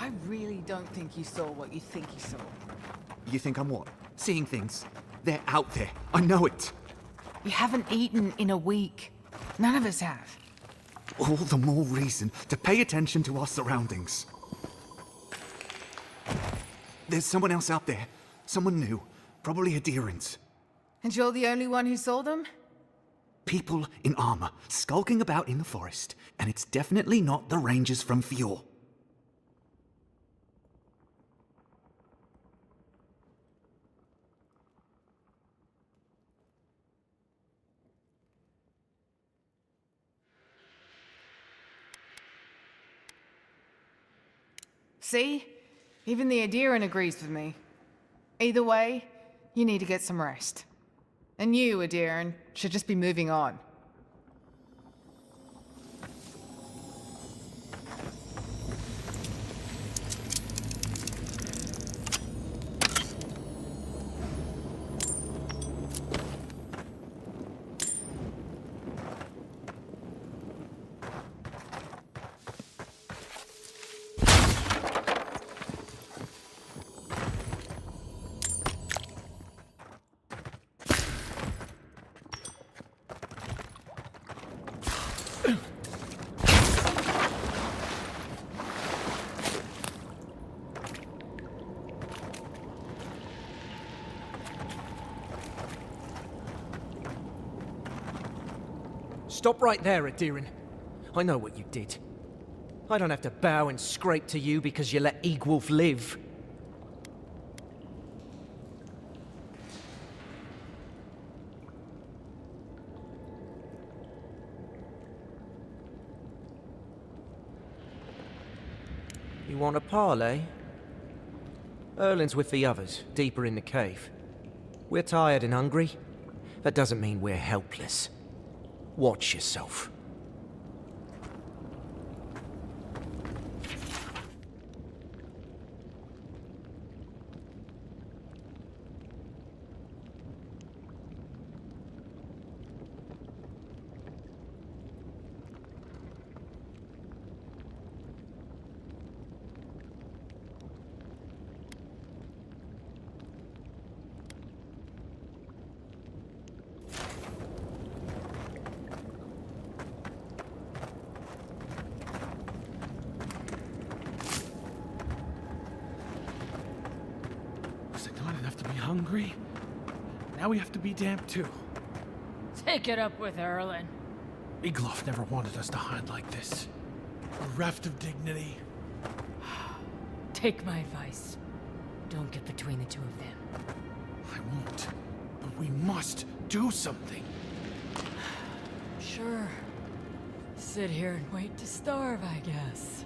I really don't think you saw what you think you saw. You think I'm what? Seeing things? They're out there. I know it. You haven't eaten in a week. None of us have. All the more reason to pay attention to our surroundings. There's someone else out there. Someone new. Probably Adherents. And you're the only one who saw them? People in armor, skulking about in the forest. And it's definitely not the Rangers from Fjord. See? Even the Adherent agrees with me. Either way, you need to get some rest. And you, Adherent, should just be moving on. Stop right there, Adirin. I know what you did. I don't have to bow and scrape to you because you let Egwolf live. You want a parley? Erlin's with the others, deeper in the cave. We're tired and hungry. That doesn't mean we're helpless. Watch yourself. Hungry? Now we have to be damp too. Take it up with Erlin. Egloff never wanted us to hide like this. Bereft of dignity. Take my advice. Don't get between the two of them. I won't. But we must do something. Sure. Sit here and wait to starve, I guess.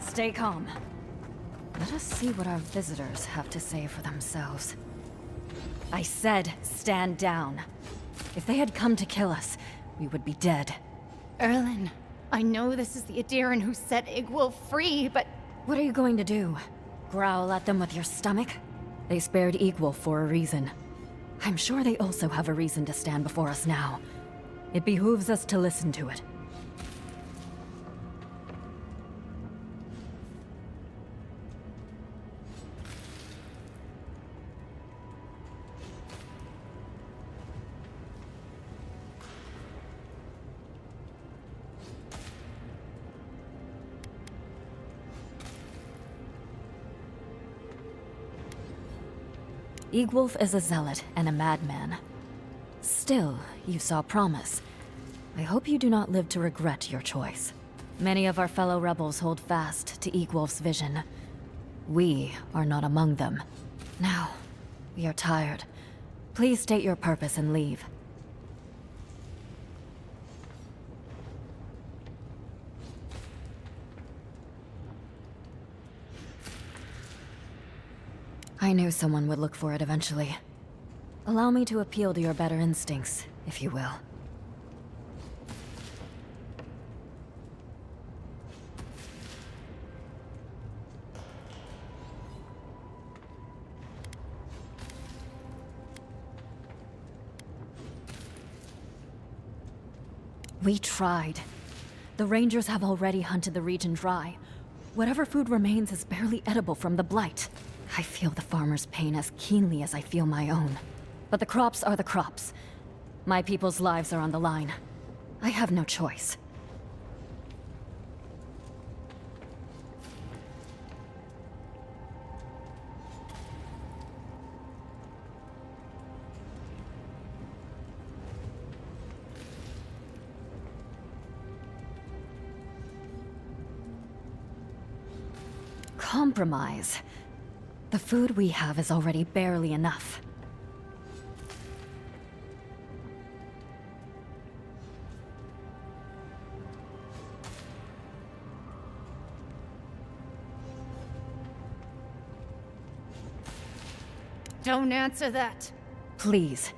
Stay calm. Let us see what our visitors have to say for themselves. I said, stand down. If they had come to kill us, we would be dead. Erlin, I know this is the Adiran who set Igwil free, but... What are you going to do? Growl at them with your stomach? They spared Igwil for a reason. I'm sure they also have a reason to stand before us now. It behooves us to listen to it. Egwolf is a zealot and a madman. Still, you saw promise. I hope you do not live to regret your choice. Many of our fellow rebels hold fast to Egwolf's vision. We are not among them. Now, we are tired. Please state your purpose and leave. I knew someone would look for it eventually. Allow me to appeal to your better instincts, if you will. We tried. The Rangers have already hunted the region dry. Whatever food remains is barely edible from the blight. I feel the farmer's pain as keenly as I feel my own. But the crops are the crops. My people's lives are on the line. I have no choice. Compromise. The food we have is already barely enough. Don't answer that. Please.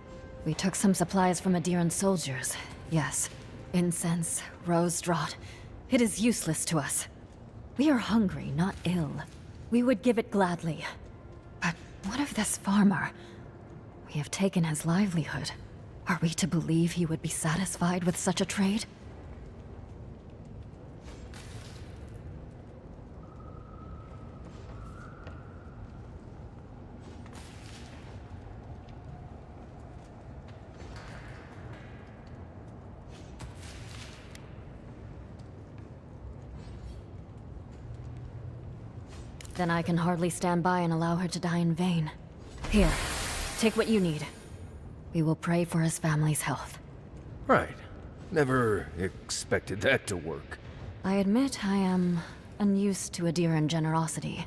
We took some supplies from Adiran soldiers. Yes. Incense, rose draught. It is useless to us. We are hungry, not ill. We would give it gladly. But what of this farmer? We have taken his livelihood. Are we to believe he would be satisfied with such a trade? Then I can hardly stand by and allow her to die in vain. Here, take what you need. We will pray for his family's health. Right. Never expected that to work. I admit I am unused to Adiran generosity.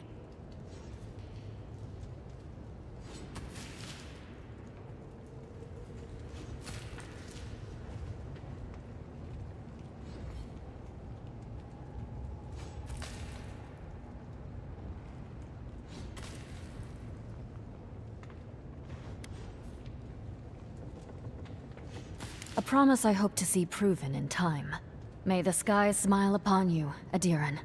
A promise I hope to see proven in time. May the skies smile upon you, Adiran.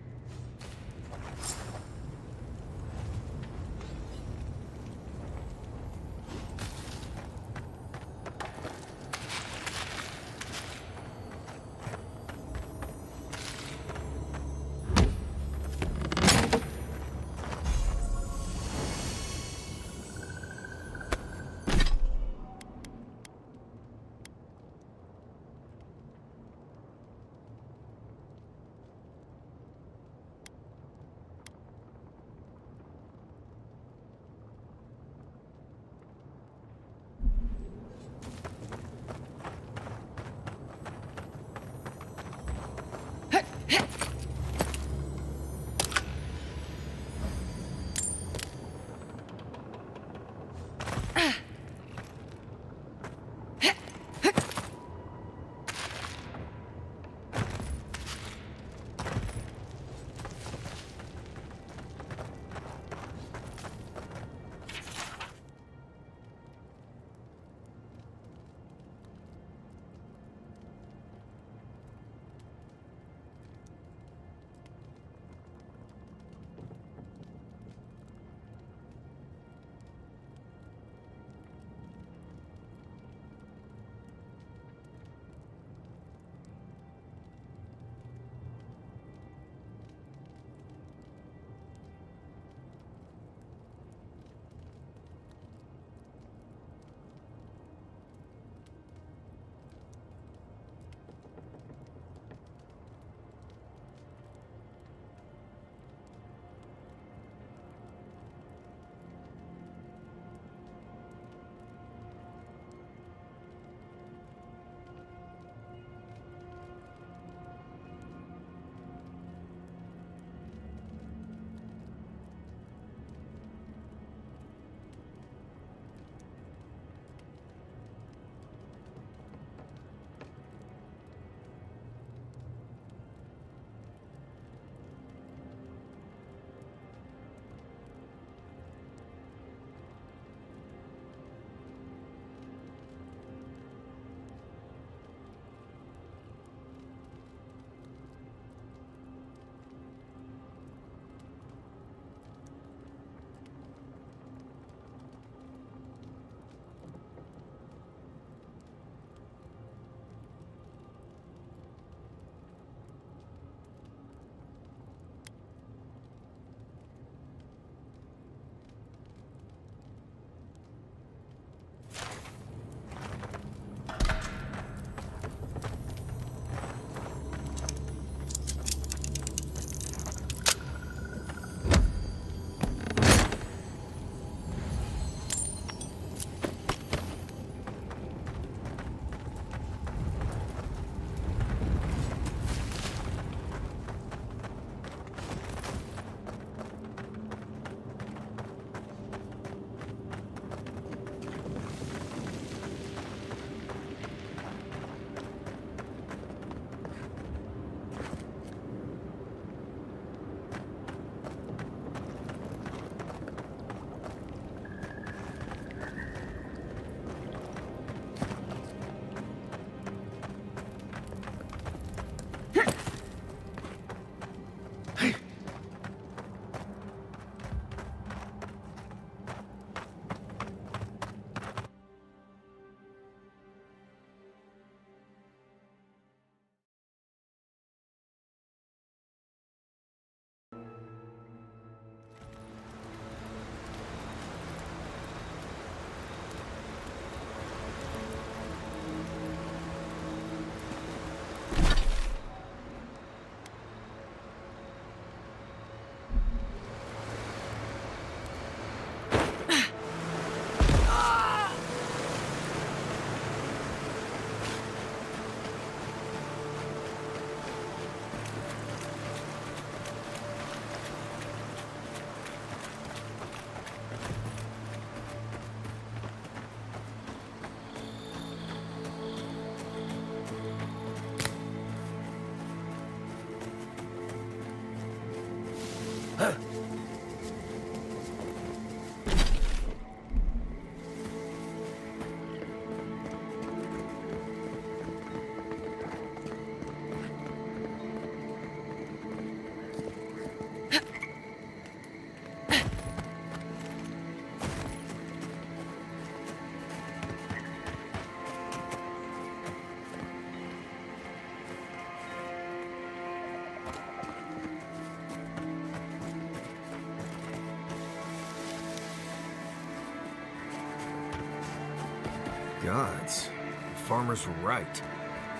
Gods, the farmers were right.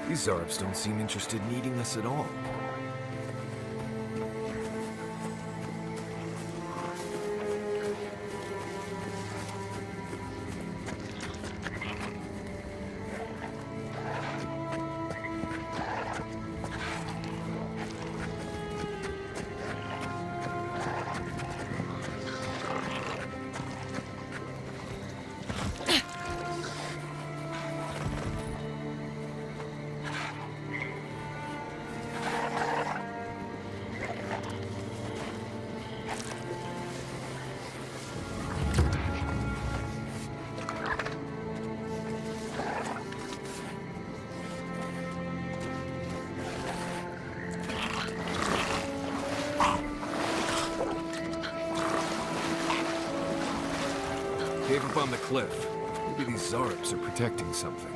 These Zarps don't seem interested in eating us at all. Cave up on the cliff. Maybe these Zarps are protecting something.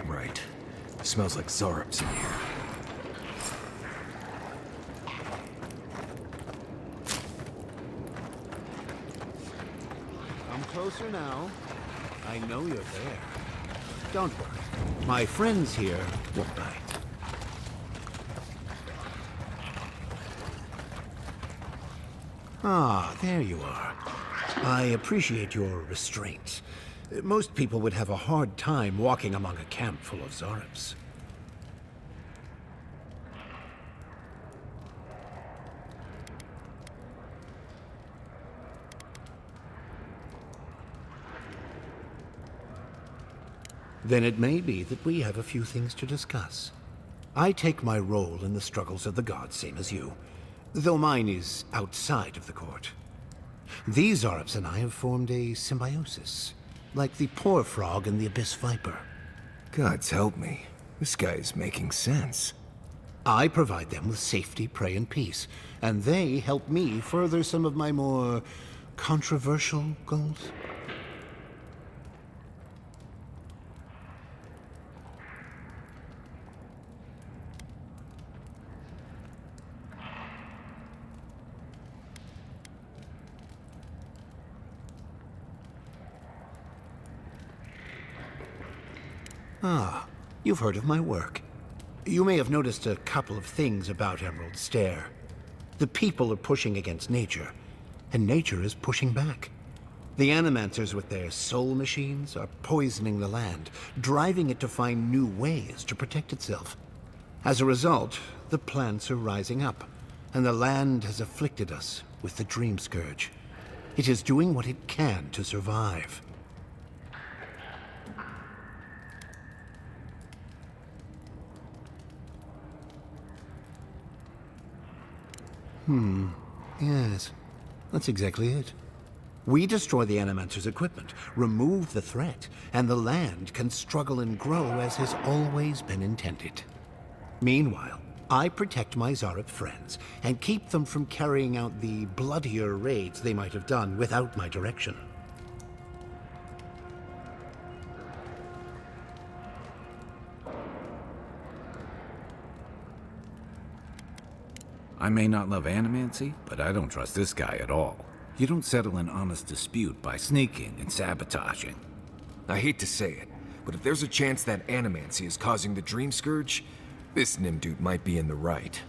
Right. Smells like Zarps in here. Come closer now. I know you're there. Don't worry. My friends here won't bite. Ah, there you are. I appreciate your restraint. Most people would have a hard time walking among a camp full of Zarps. Then it may be that we have a few things to discuss. I take my role in the struggles of the gods, same as you, though mine is outside of the court. These Zarps and I have formed a symbiosis, like the poor frog and the abyss viper. Gods help me. This guy is making sense. I provide them with safety, prey, and peace, and they help me further some of my more controversial goals. Ah, you've heard of my work. You may have noticed a couple of things about Emerald Stair. The people are pushing against nature, and nature is pushing back. The Animancers with their soul machines are poisoning the land, driving it to find new ways to protect itself. As a result, the plants are rising up, and the land has afflicted us with the Dream Scourge. It is doing what it can to survive. Yes, that's exactly it. We destroy the Animancer's equipment, remove the threat, and the land can struggle and grow as has always been intended. Meanwhile, I protect my Zarep friends and keep them from carrying out the bloodier raids they might have done without my direction. I may not love animancy, but I don't trust this guy at all. You don't settle an honest dispute by sneaking and sabotaging. I hate to say it, but if there's a chance that animancy is causing the Dream Scourge, this Nimdude might be in the right.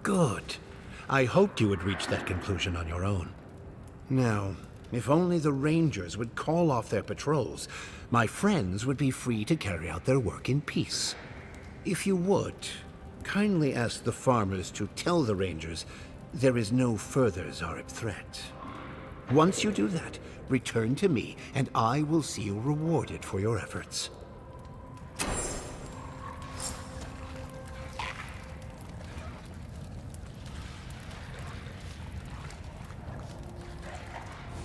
Good. I hoped you would reach that conclusion on your own. Now, if only the Rangers would call off their patrols, my friends would be free to carry out their work in peace. If you would, kindly ask the farmers to tell the Rangers there is no further Zarib threat. Once you do that, return to me, and I will see you rewarded for your efforts.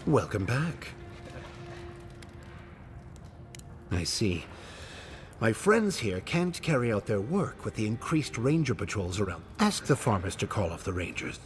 Welcome back. I see. My friends here can't carry out their work with the increased ranger patrols around. Ask the farmers to call off the rangers.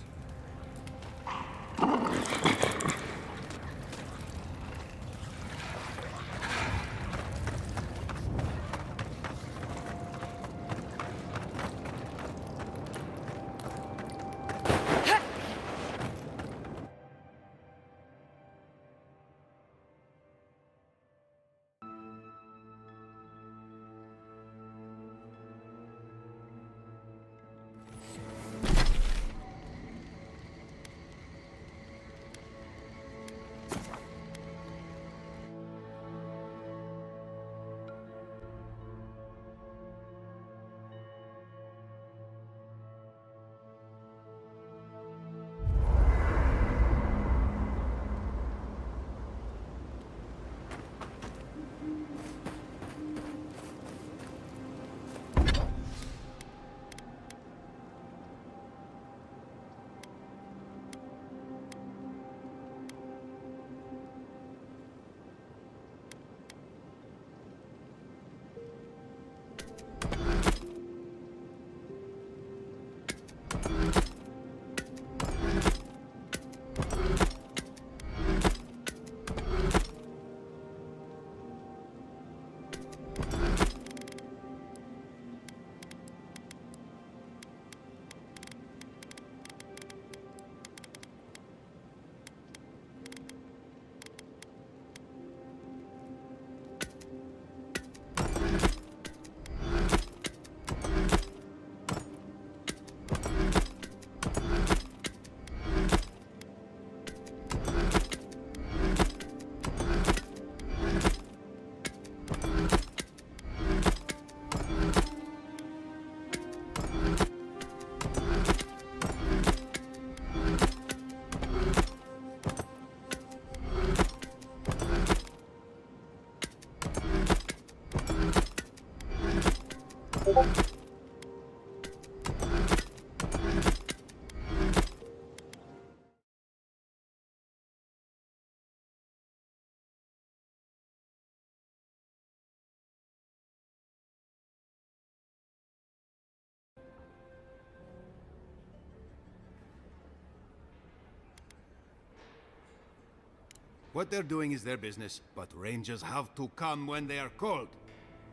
What they're doing is their business, but rangers have to come when they are called.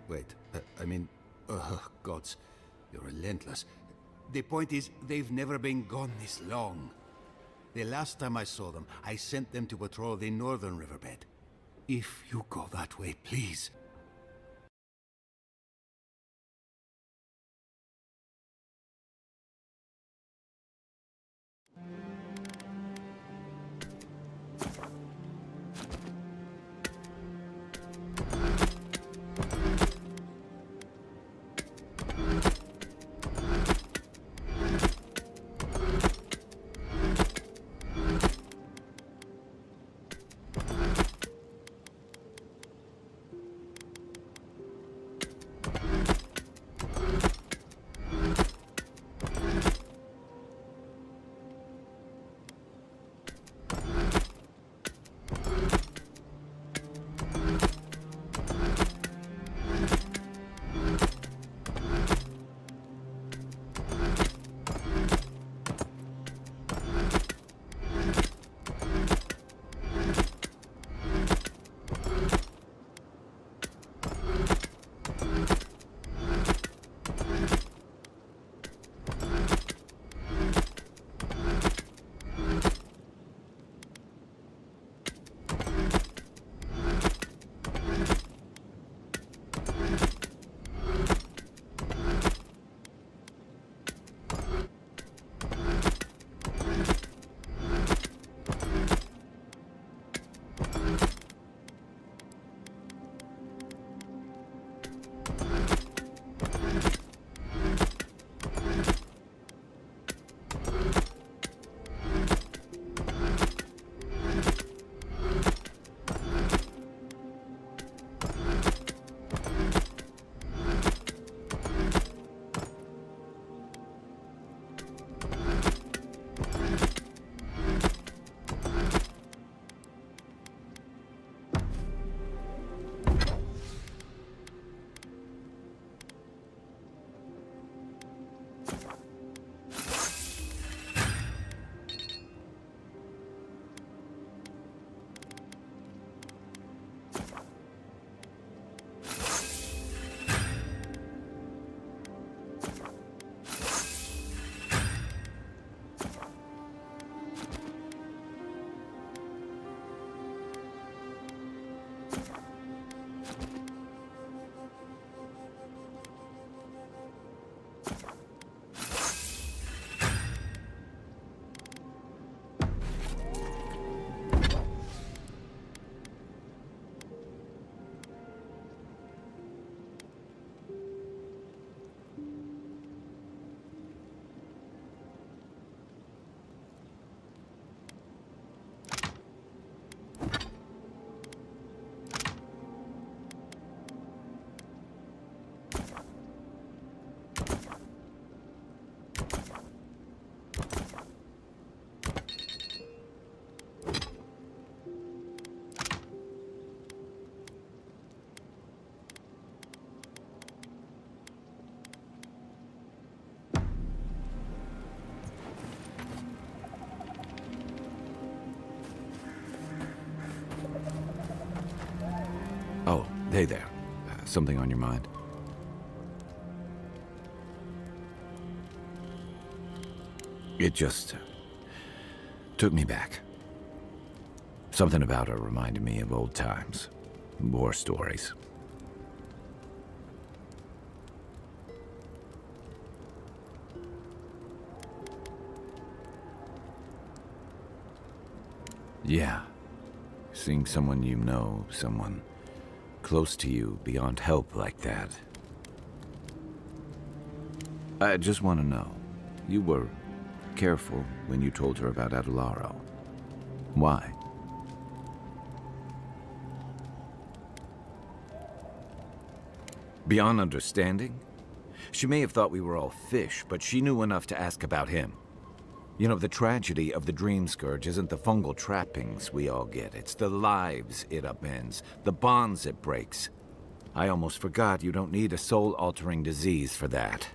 Wait, gods, you're relentless. The point is, they've never been gone this long. The last time I saw them, I sent them to patrol the northern riverbed. If you go that way, please. Oh, hey there. Something on your mind? It just took me back. Something about her reminded me of old times, war stories. Yeah, seeing someone you know, someone close to you, beyond help like that. I just want to know, you were careful when you told her about Adelaro. Why? Beyond understanding? She may have thought we were all fish, but she knew enough to ask about him. You know, the tragedy of the Dream Scourge isn't the fungal trappings we all get. It's the lives it upends, the bonds it breaks. I almost forgot you don't need a soul-altering disease for that.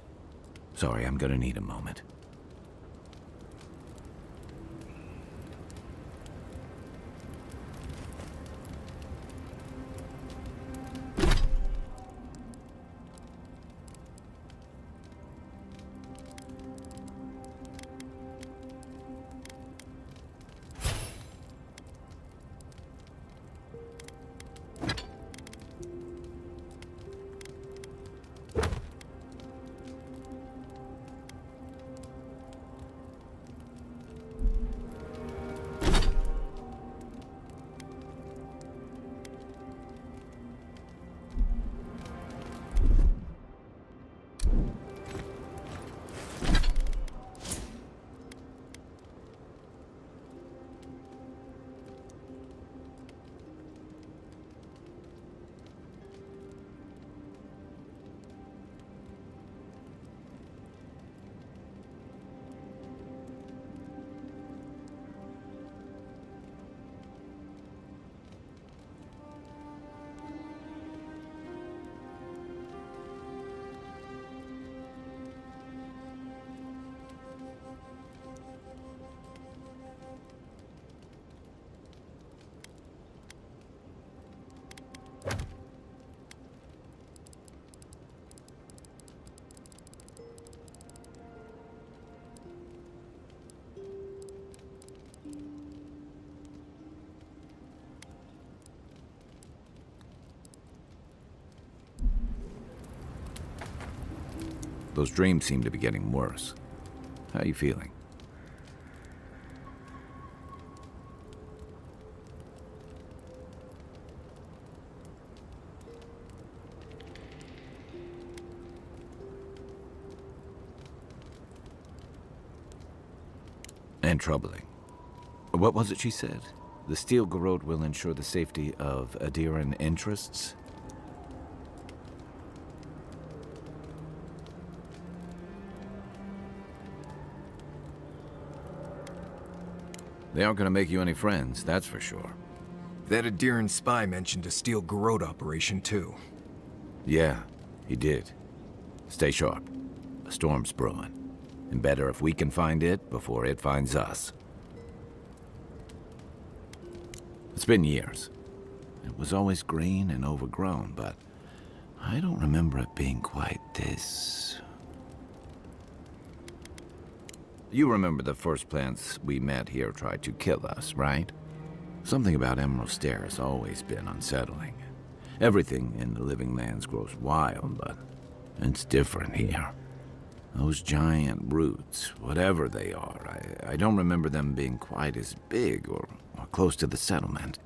Sorry, I'm gonna need a moment. Those dreams seem to be getting worse. How are you feeling? And troubling. What was it she said? The Steel Garrote will ensure the safety of Adiran interests? They aren't going to make you any friends, that's for sure. That Adiran spy mentioned a Steel Garrote operation, too. Yeah, he did. Stay sharp. A storm's brewing. And better if we can find it before it finds us. It's been years. It was always green and overgrown, but I don't remember it being quite this. You remember the first plants we met here tried to kill us, right? Something about Emerald Stair has always been unsettling. Everything in the living lands grows wild, but it's different here. Those giant roots, whatever they are, I don't remember them being quite as big or close to the settlement.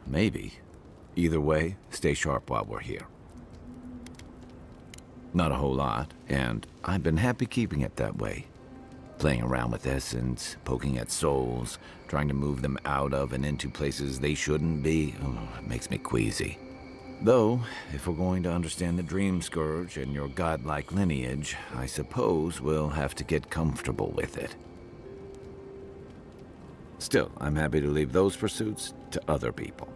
Maybe. Either way, stay sharp while we're here. Not a whole lot, and I've been happy keeping it that way. Playing around with essence, poking at souls, trying to move them out of and into places they shouldn't be. Oh, it makes me queasy. Though, if we're going to understand the Dream Scourge and your godlike lineage, I suppose we'll have to get comfortable with it. Still, I'm happy to leave those pursuits to other people.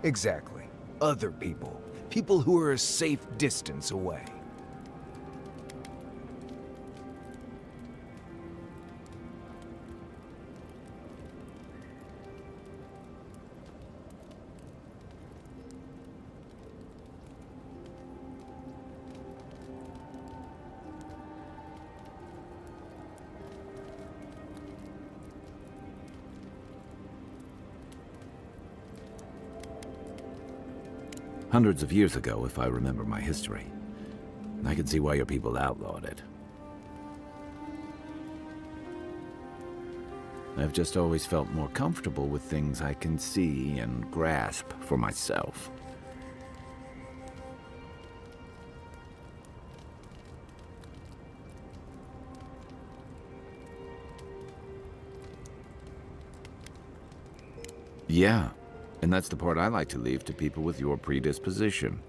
Exactly. Other people. People who are a safe distance away. Hundreds of years ago, if I remember my history. I can see why your people outlawed it. I've just always felt more comfortable with things I can see and grasp for myself. Yeah. And that's the part I like to leave to people with your predisposition.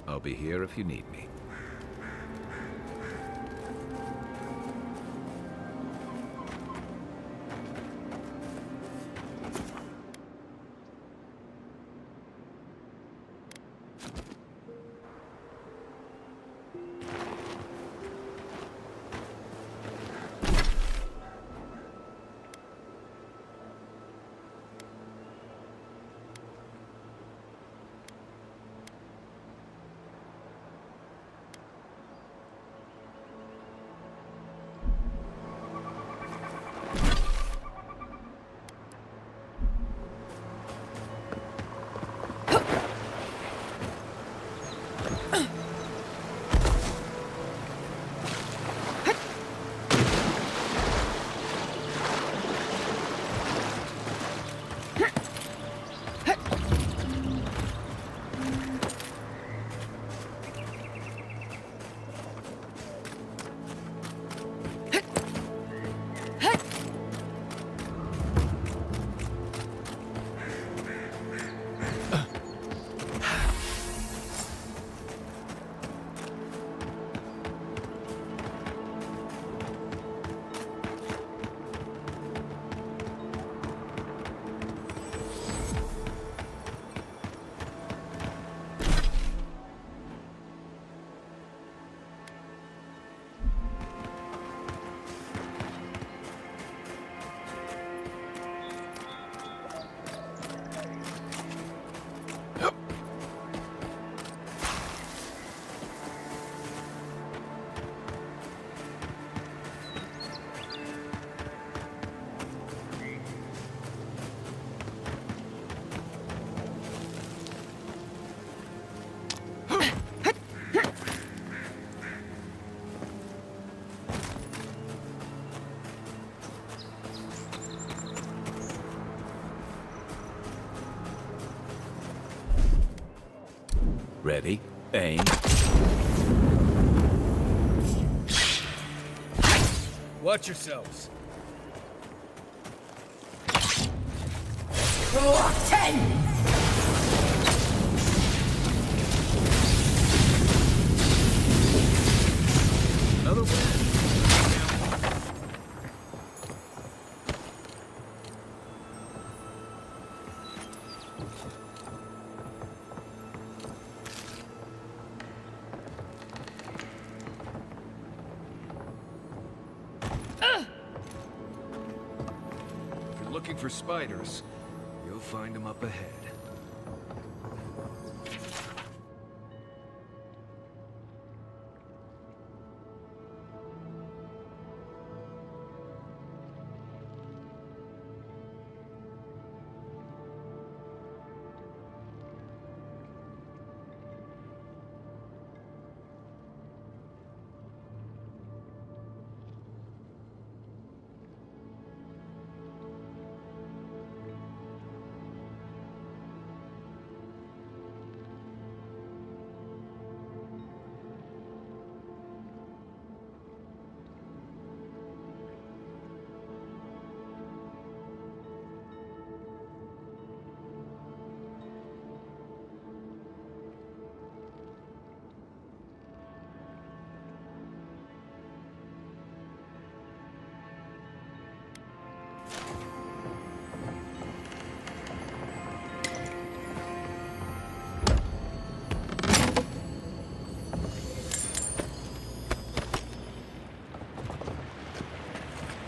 I'll be here if you need me. Ready, aim. Watch yourselves. Roll 10! Another win. If you're looking for spiders, you'll find them up ahead.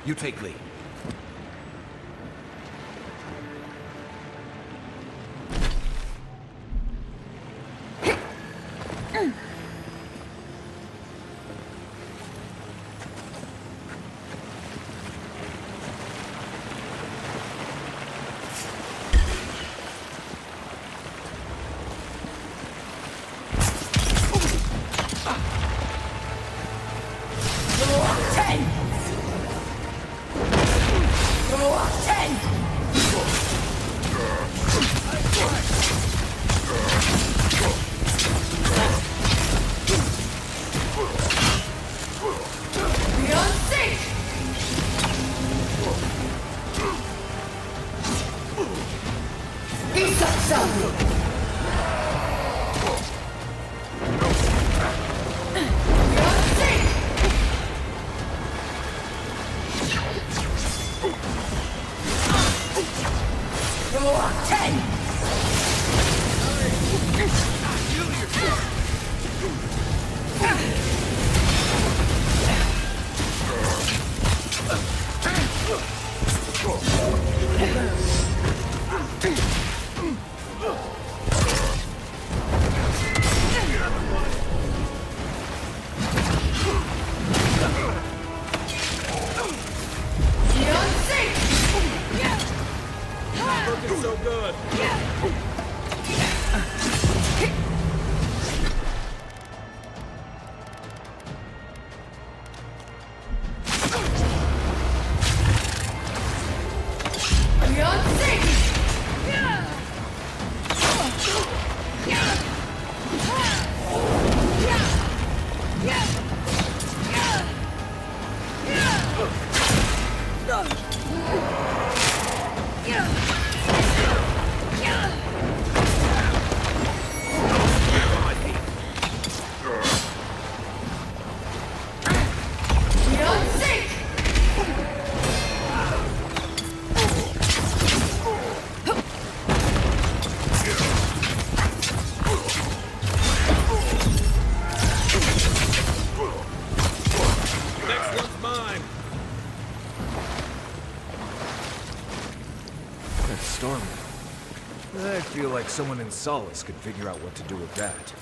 You take lead. Looking so good. I feel like someone in Solace could figure out what to do with that.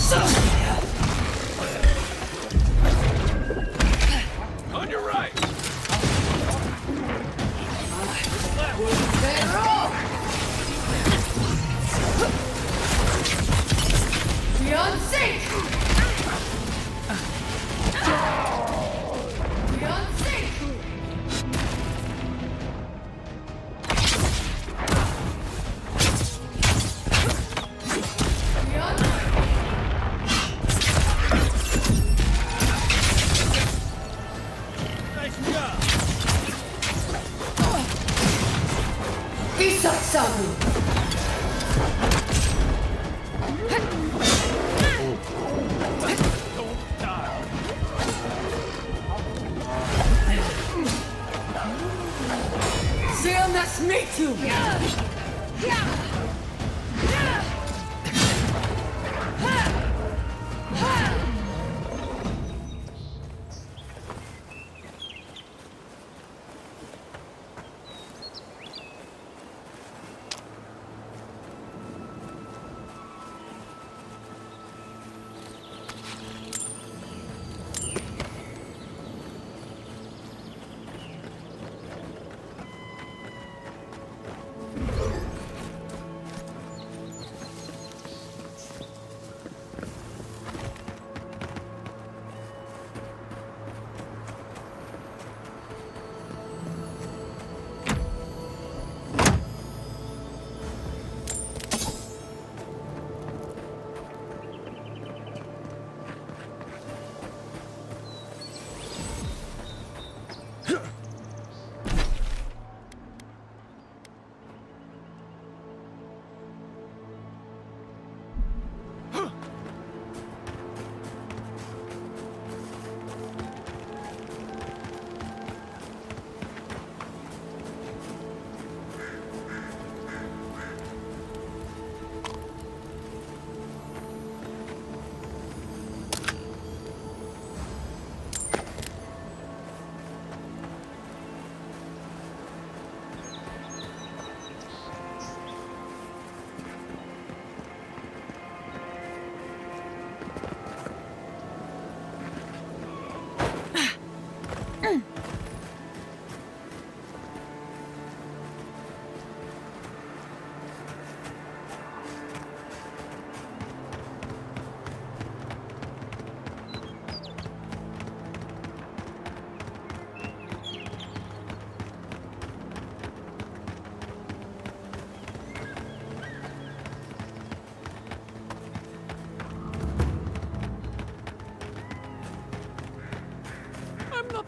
On your right! Beyond sync! Beyond sync! Beyond Nice job! Isak Sabu! Nas Mitu!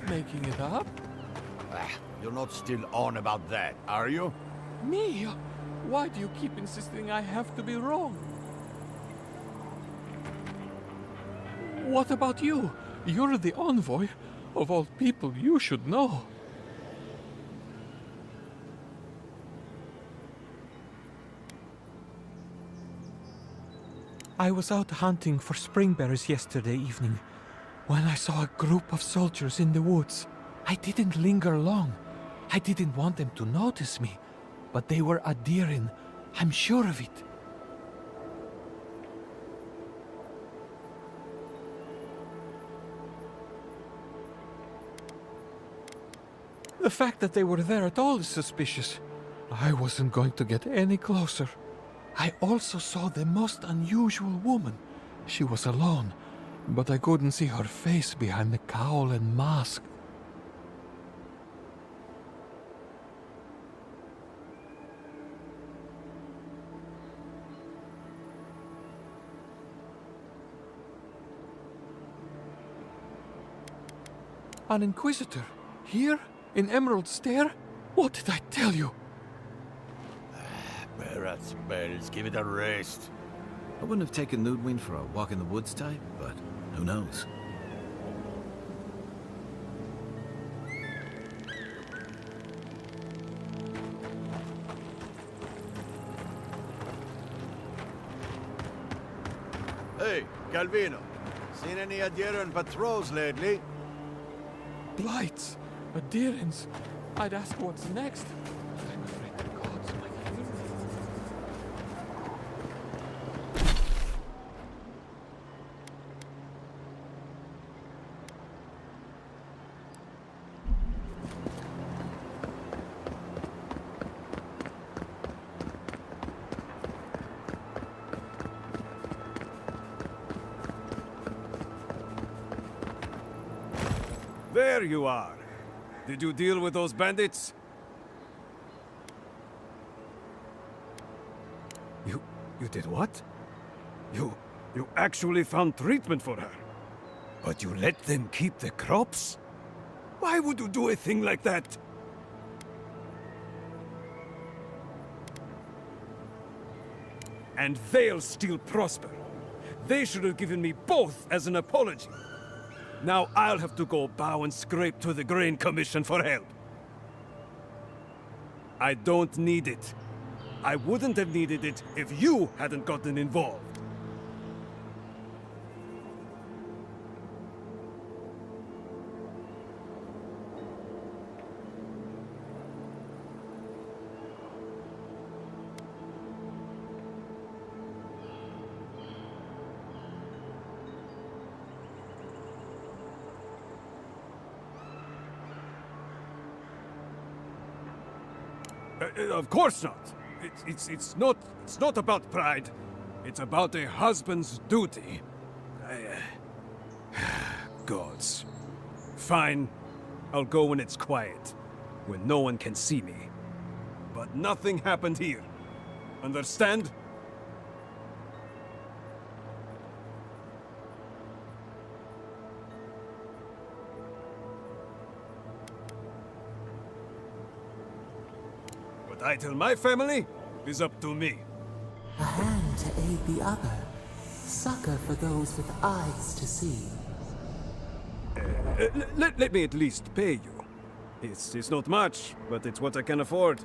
Making it up? You're not still on about that, are you? Me? Why do you keep insisting I have to be wrong? What about you? You're the envoy. Of all people, you should know. I was out hunting for springberries yesterday evening, when I saw a group of soldiers in the woods. I didn't linger long. I didn't want them to notice me, but they were Adirin. I'm sure of it. The fact that they were there at all is suspicious. I wasn't going to get any closer. I also saw the most unusual woman. She was alone, but I couldn't see her face behind the cowl and mask. An Inquisitor? Here? In Emerald Stair? What did I tell you? Barrett's bells, give it a rest. I wouldn't have taken Ludwig for a walk in the woods type, but who knows? Hey, Calvino. Seen any Adiran patrols lately? Blights, Adirans. I'd ask what's next. I'm afraid the gods might hear me. There you are. Did you deal with those bandits? You did what? You actually found treatment for her? But you let them keep the crops? Why would you do a thing like that? And they'll still prosper. They should have given me both as an apology. Now I'll have to go bow and scrape to the Grain Commission for help. I don't need it. I wouldn't have needed it if you hadn't gotten involved. Of course not. It's not about pride. It's about a husband's duty. Gods. Fine. I'll go when it's quiet, when no one can see me. But nothing happened here. Understand? What I tell my family is up to me. A hand to aid the other. Succor for those with eyes to see. Let me at least pay you. It's not much, but it's what I can afford.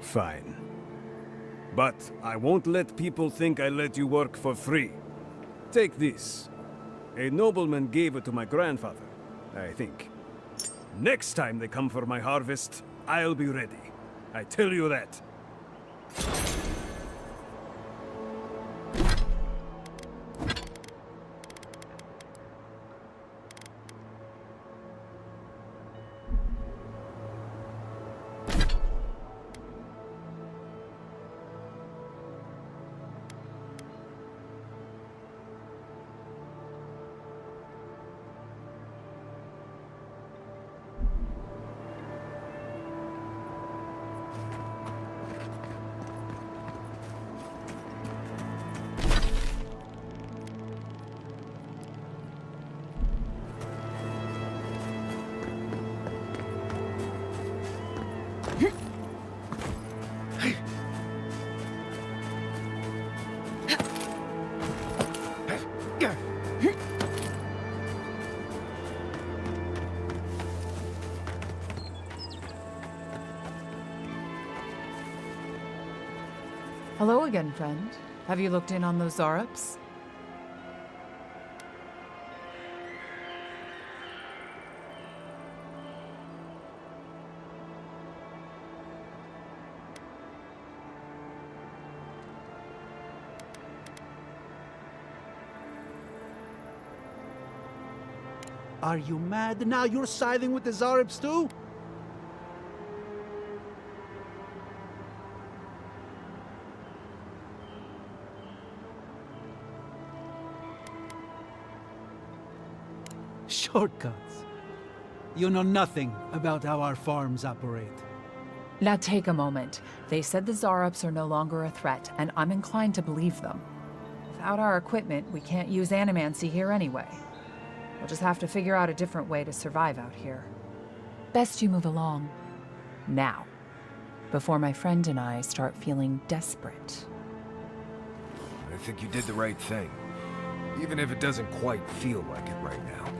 Fine. But I won't let people think I let you work for free. Take this. A nobleman gave it to my grandfather, I think. Next time they come for my harvest, I'll be ready. I tell you that. Hello again, friend. Have you looked in on those Zarups? Are you mad? Now you're siding with the Zarups too? Shortcuts. You know nothing about how our farms operate. Now take a moment. They said the Zarups are no longer a threat, and I'm inclined to believe them. Without our equipment, we can't use animancy here anyway. We'll just have to figure out a different way to survive out here. Best you move along. Now. Before my friend and I start feeling desperate. I think you did the right thing. Even if it doesn't quite feel like it right now.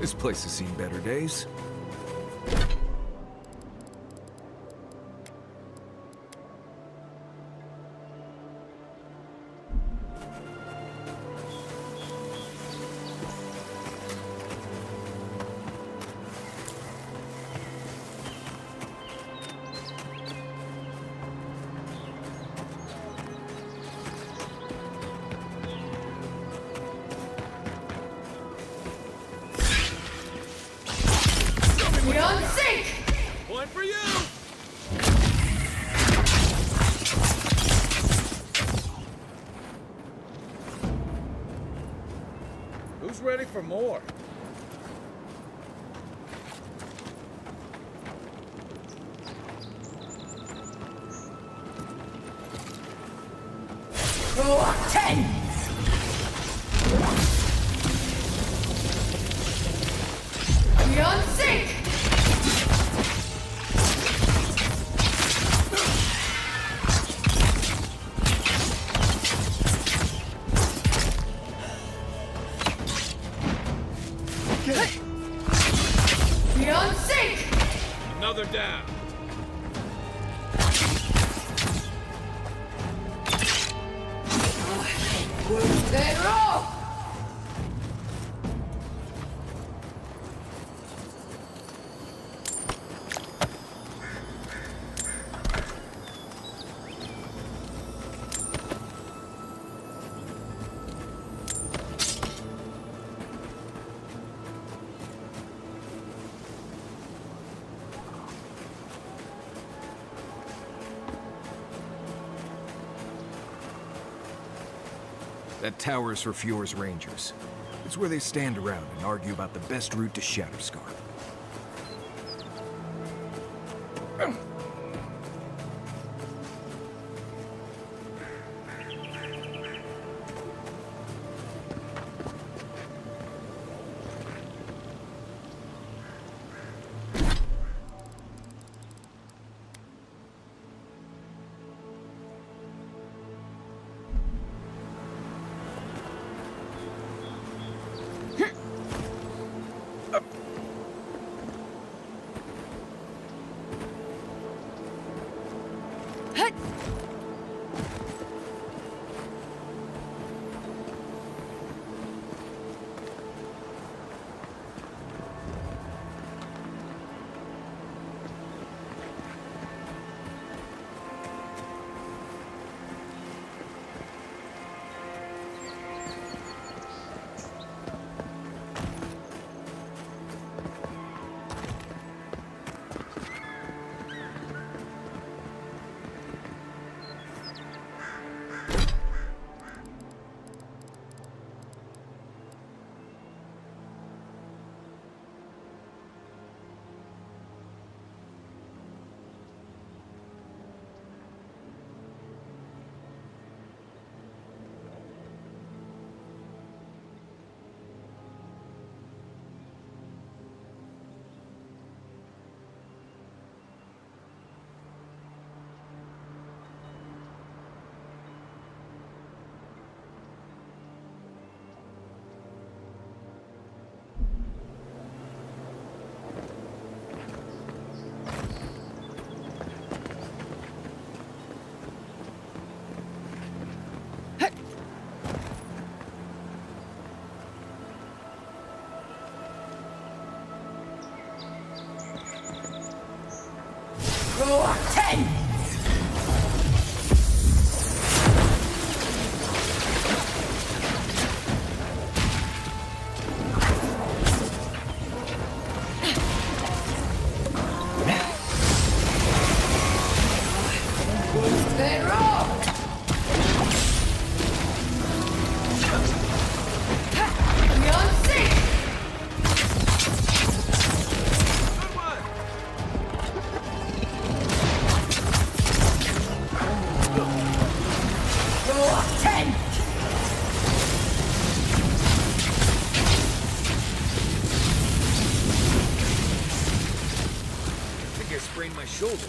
This place has seen better days. We on sync! Point for you! Who's ready for more? Roll up 10! We on sync! We on sync! Another down. Then roll! That tower's for Fjord's Rangers. It's where they stand around and argue about the best route to Shatterscar. Roll up 10! Then roll! We on sync! Roll up 10! I think I sprained my shoulder.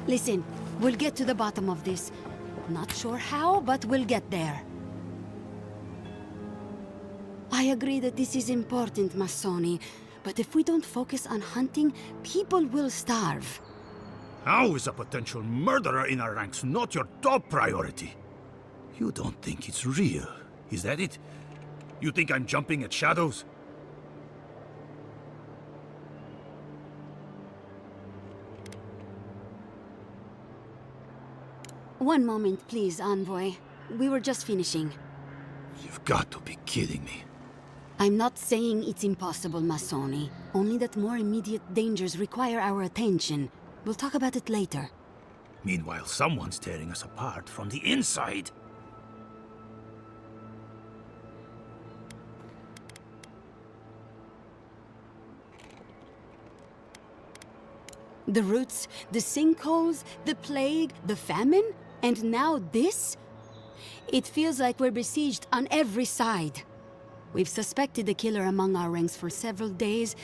Listen, we'll get to the bottom of this. Not sure how, but we'll get there. I agree that this is important, Massoni, but if we don't focus on hunting, people will starve. How is a potential murderer in our ranks not your top priority? You don't think it's real, is that it? You think I'm jumping at shadows? One moment, please, Envoy. We were just finishing. You've got to be kidding me. I'm not saying it's impossible, Massoni. Only that more immediate dangers require our attention. We'll talk about it later. Meanwhile, someone's tearing us apart from the inside. The roots, the sinkholes, the plague, the famine, and now this? It feels like we're besieged on every side. We've suspected the killer among our ranks for several days,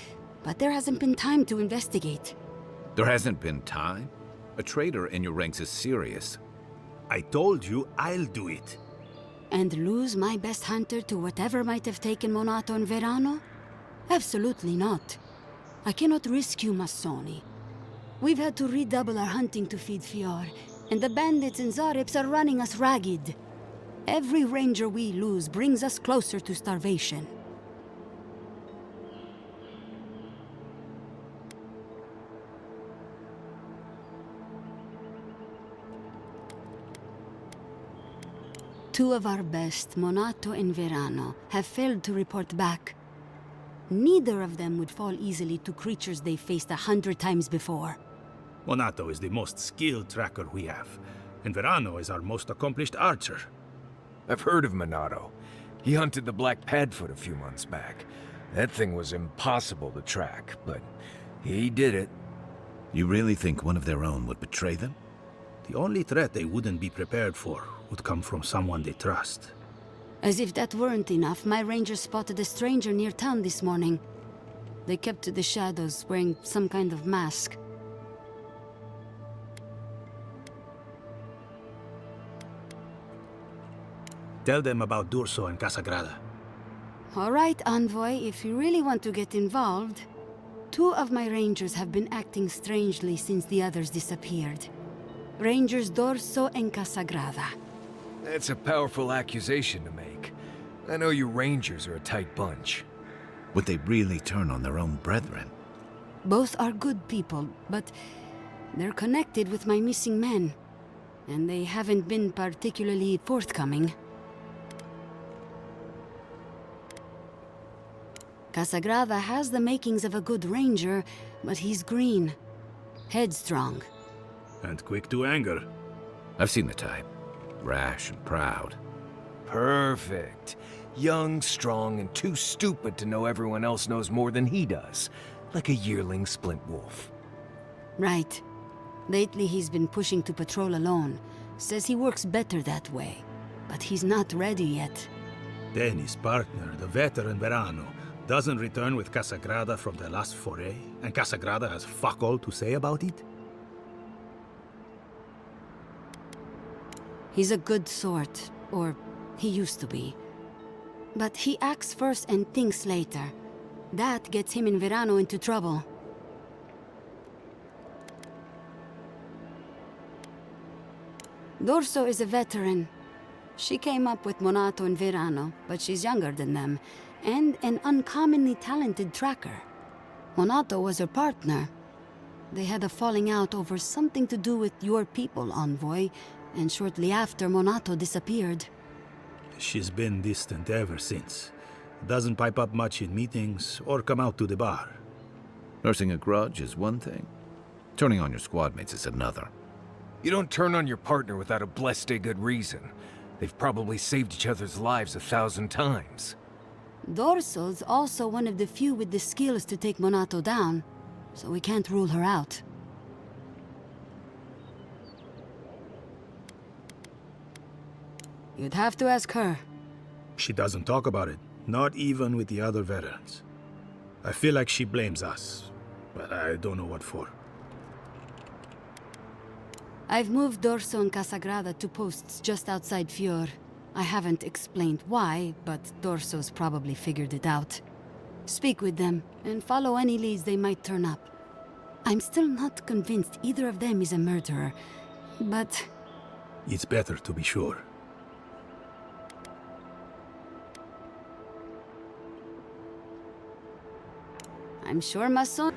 but there hasn't been time to investigate. There hasn't been time? A traitor in your ranks is serious. I told you I'll do it. And lose my best hunter to whatever might have taken Monato and Verano? Absolutely not. I cannot risk you, Massoni. We've had to redouble our hunting to feed Fior, and the bandits and Zarips are running us ragged. Every ranger we lose brings us closer to starvation. Two of our best, Monato and Verano, have failed to report back. Neither of them would fall easily to creatures they faced 100 times before. Monato is the most skilled tracker we have, and Verano is our most accomplished archer. I've heard of Monato. He hunted the Black Padfoot a few months back. That thing was impossible to track, but he did it. You really think one of their own would betray them? The only threat they wouldn't be prepared for would come from someone they trust. As if that weren't enough, my rangers spotted a stranger near town this morning. They kept to the shadows, wearing some kind of mask. Tell them about Durso and Casagrada. All right, Envoy, if you really want to get involved. Two of my rangers have been acting strangely since the others disappeared. Rangers Dorso and Casagrada. That's a powerful accusation to make. I know you Rangers are a tight bunch. Would they really turn on their own brethren? Both are good people, but they're connected with my missing men. And they haven't been particularly forthcoming. Casagrada has the makings of a good ranger, but he's green. Headstrong. And quick to anger. I've seen the type. Rash and proud. Perfect. Young, strong, and too stupid to know everyone else knows more than he does. Like a yearling splint wolf. Right. Lately he's been pushing to patrol alone. Says he works better that way. But he's not ready yet. Then his partner, the veteran Verano, doesn't return with Casagrada from their last foray, and Casagrada has fuck all to say about it? He's a good sort, or he used to be. But he acts first and thinks later. That gets him and Verano into trouble. Dorso is a veteran. She came up with Monato and Verano, but she's younger than them, and an uncommonly talented tracker. Monato was her partner. They had a falling out over something to do with your people, Envoy, and shortly after, Monato disappeared. She's been distant ever since. Doesn't pipe up much in meetings or come out to the bar. Nursing a grudge is one thing. Turning on your squad mates is another. You don't turn on your partner without a blessed good reason. They've probably saved each other's lives 1,000 times. Dorso's also one of the few with the skills to take Monato down, so we can't rule her out. You'd have to ask her. She doesn't talk about it, not even with the other veterans. I feel like she blames us, but I don't know what for. I've moved Dorso and Casagrada to posts just outside Fior. I haven't explained why, but Dorso's probably figured it out. Speak with them, and follow any leads they might turn up. I'm still not convinced either of them is a murderer, but... It's better to be sure. I'm sure Masson...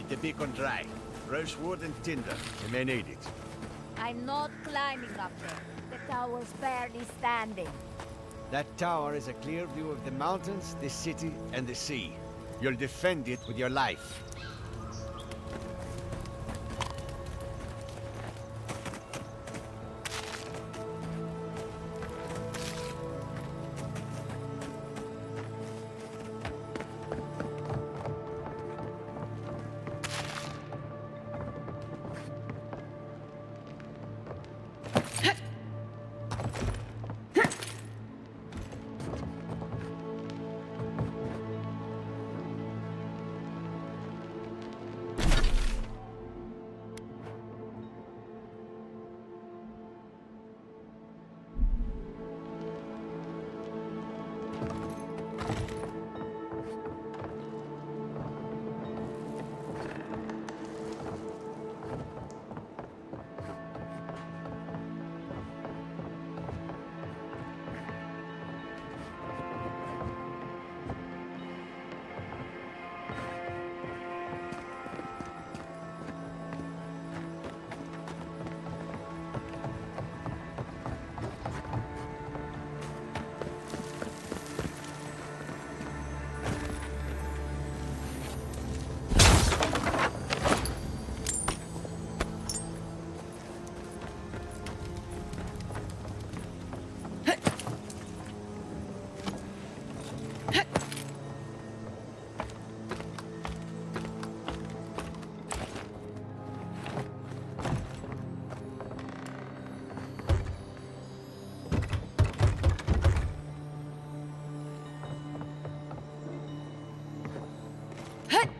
The beacon dry. Fresh wood and tinder. You may need it. I'm not climbing up there. The tower's barely standing. That tower is a clear view of the mountains, the city, and the sea. You'll defend it with your life. Hut!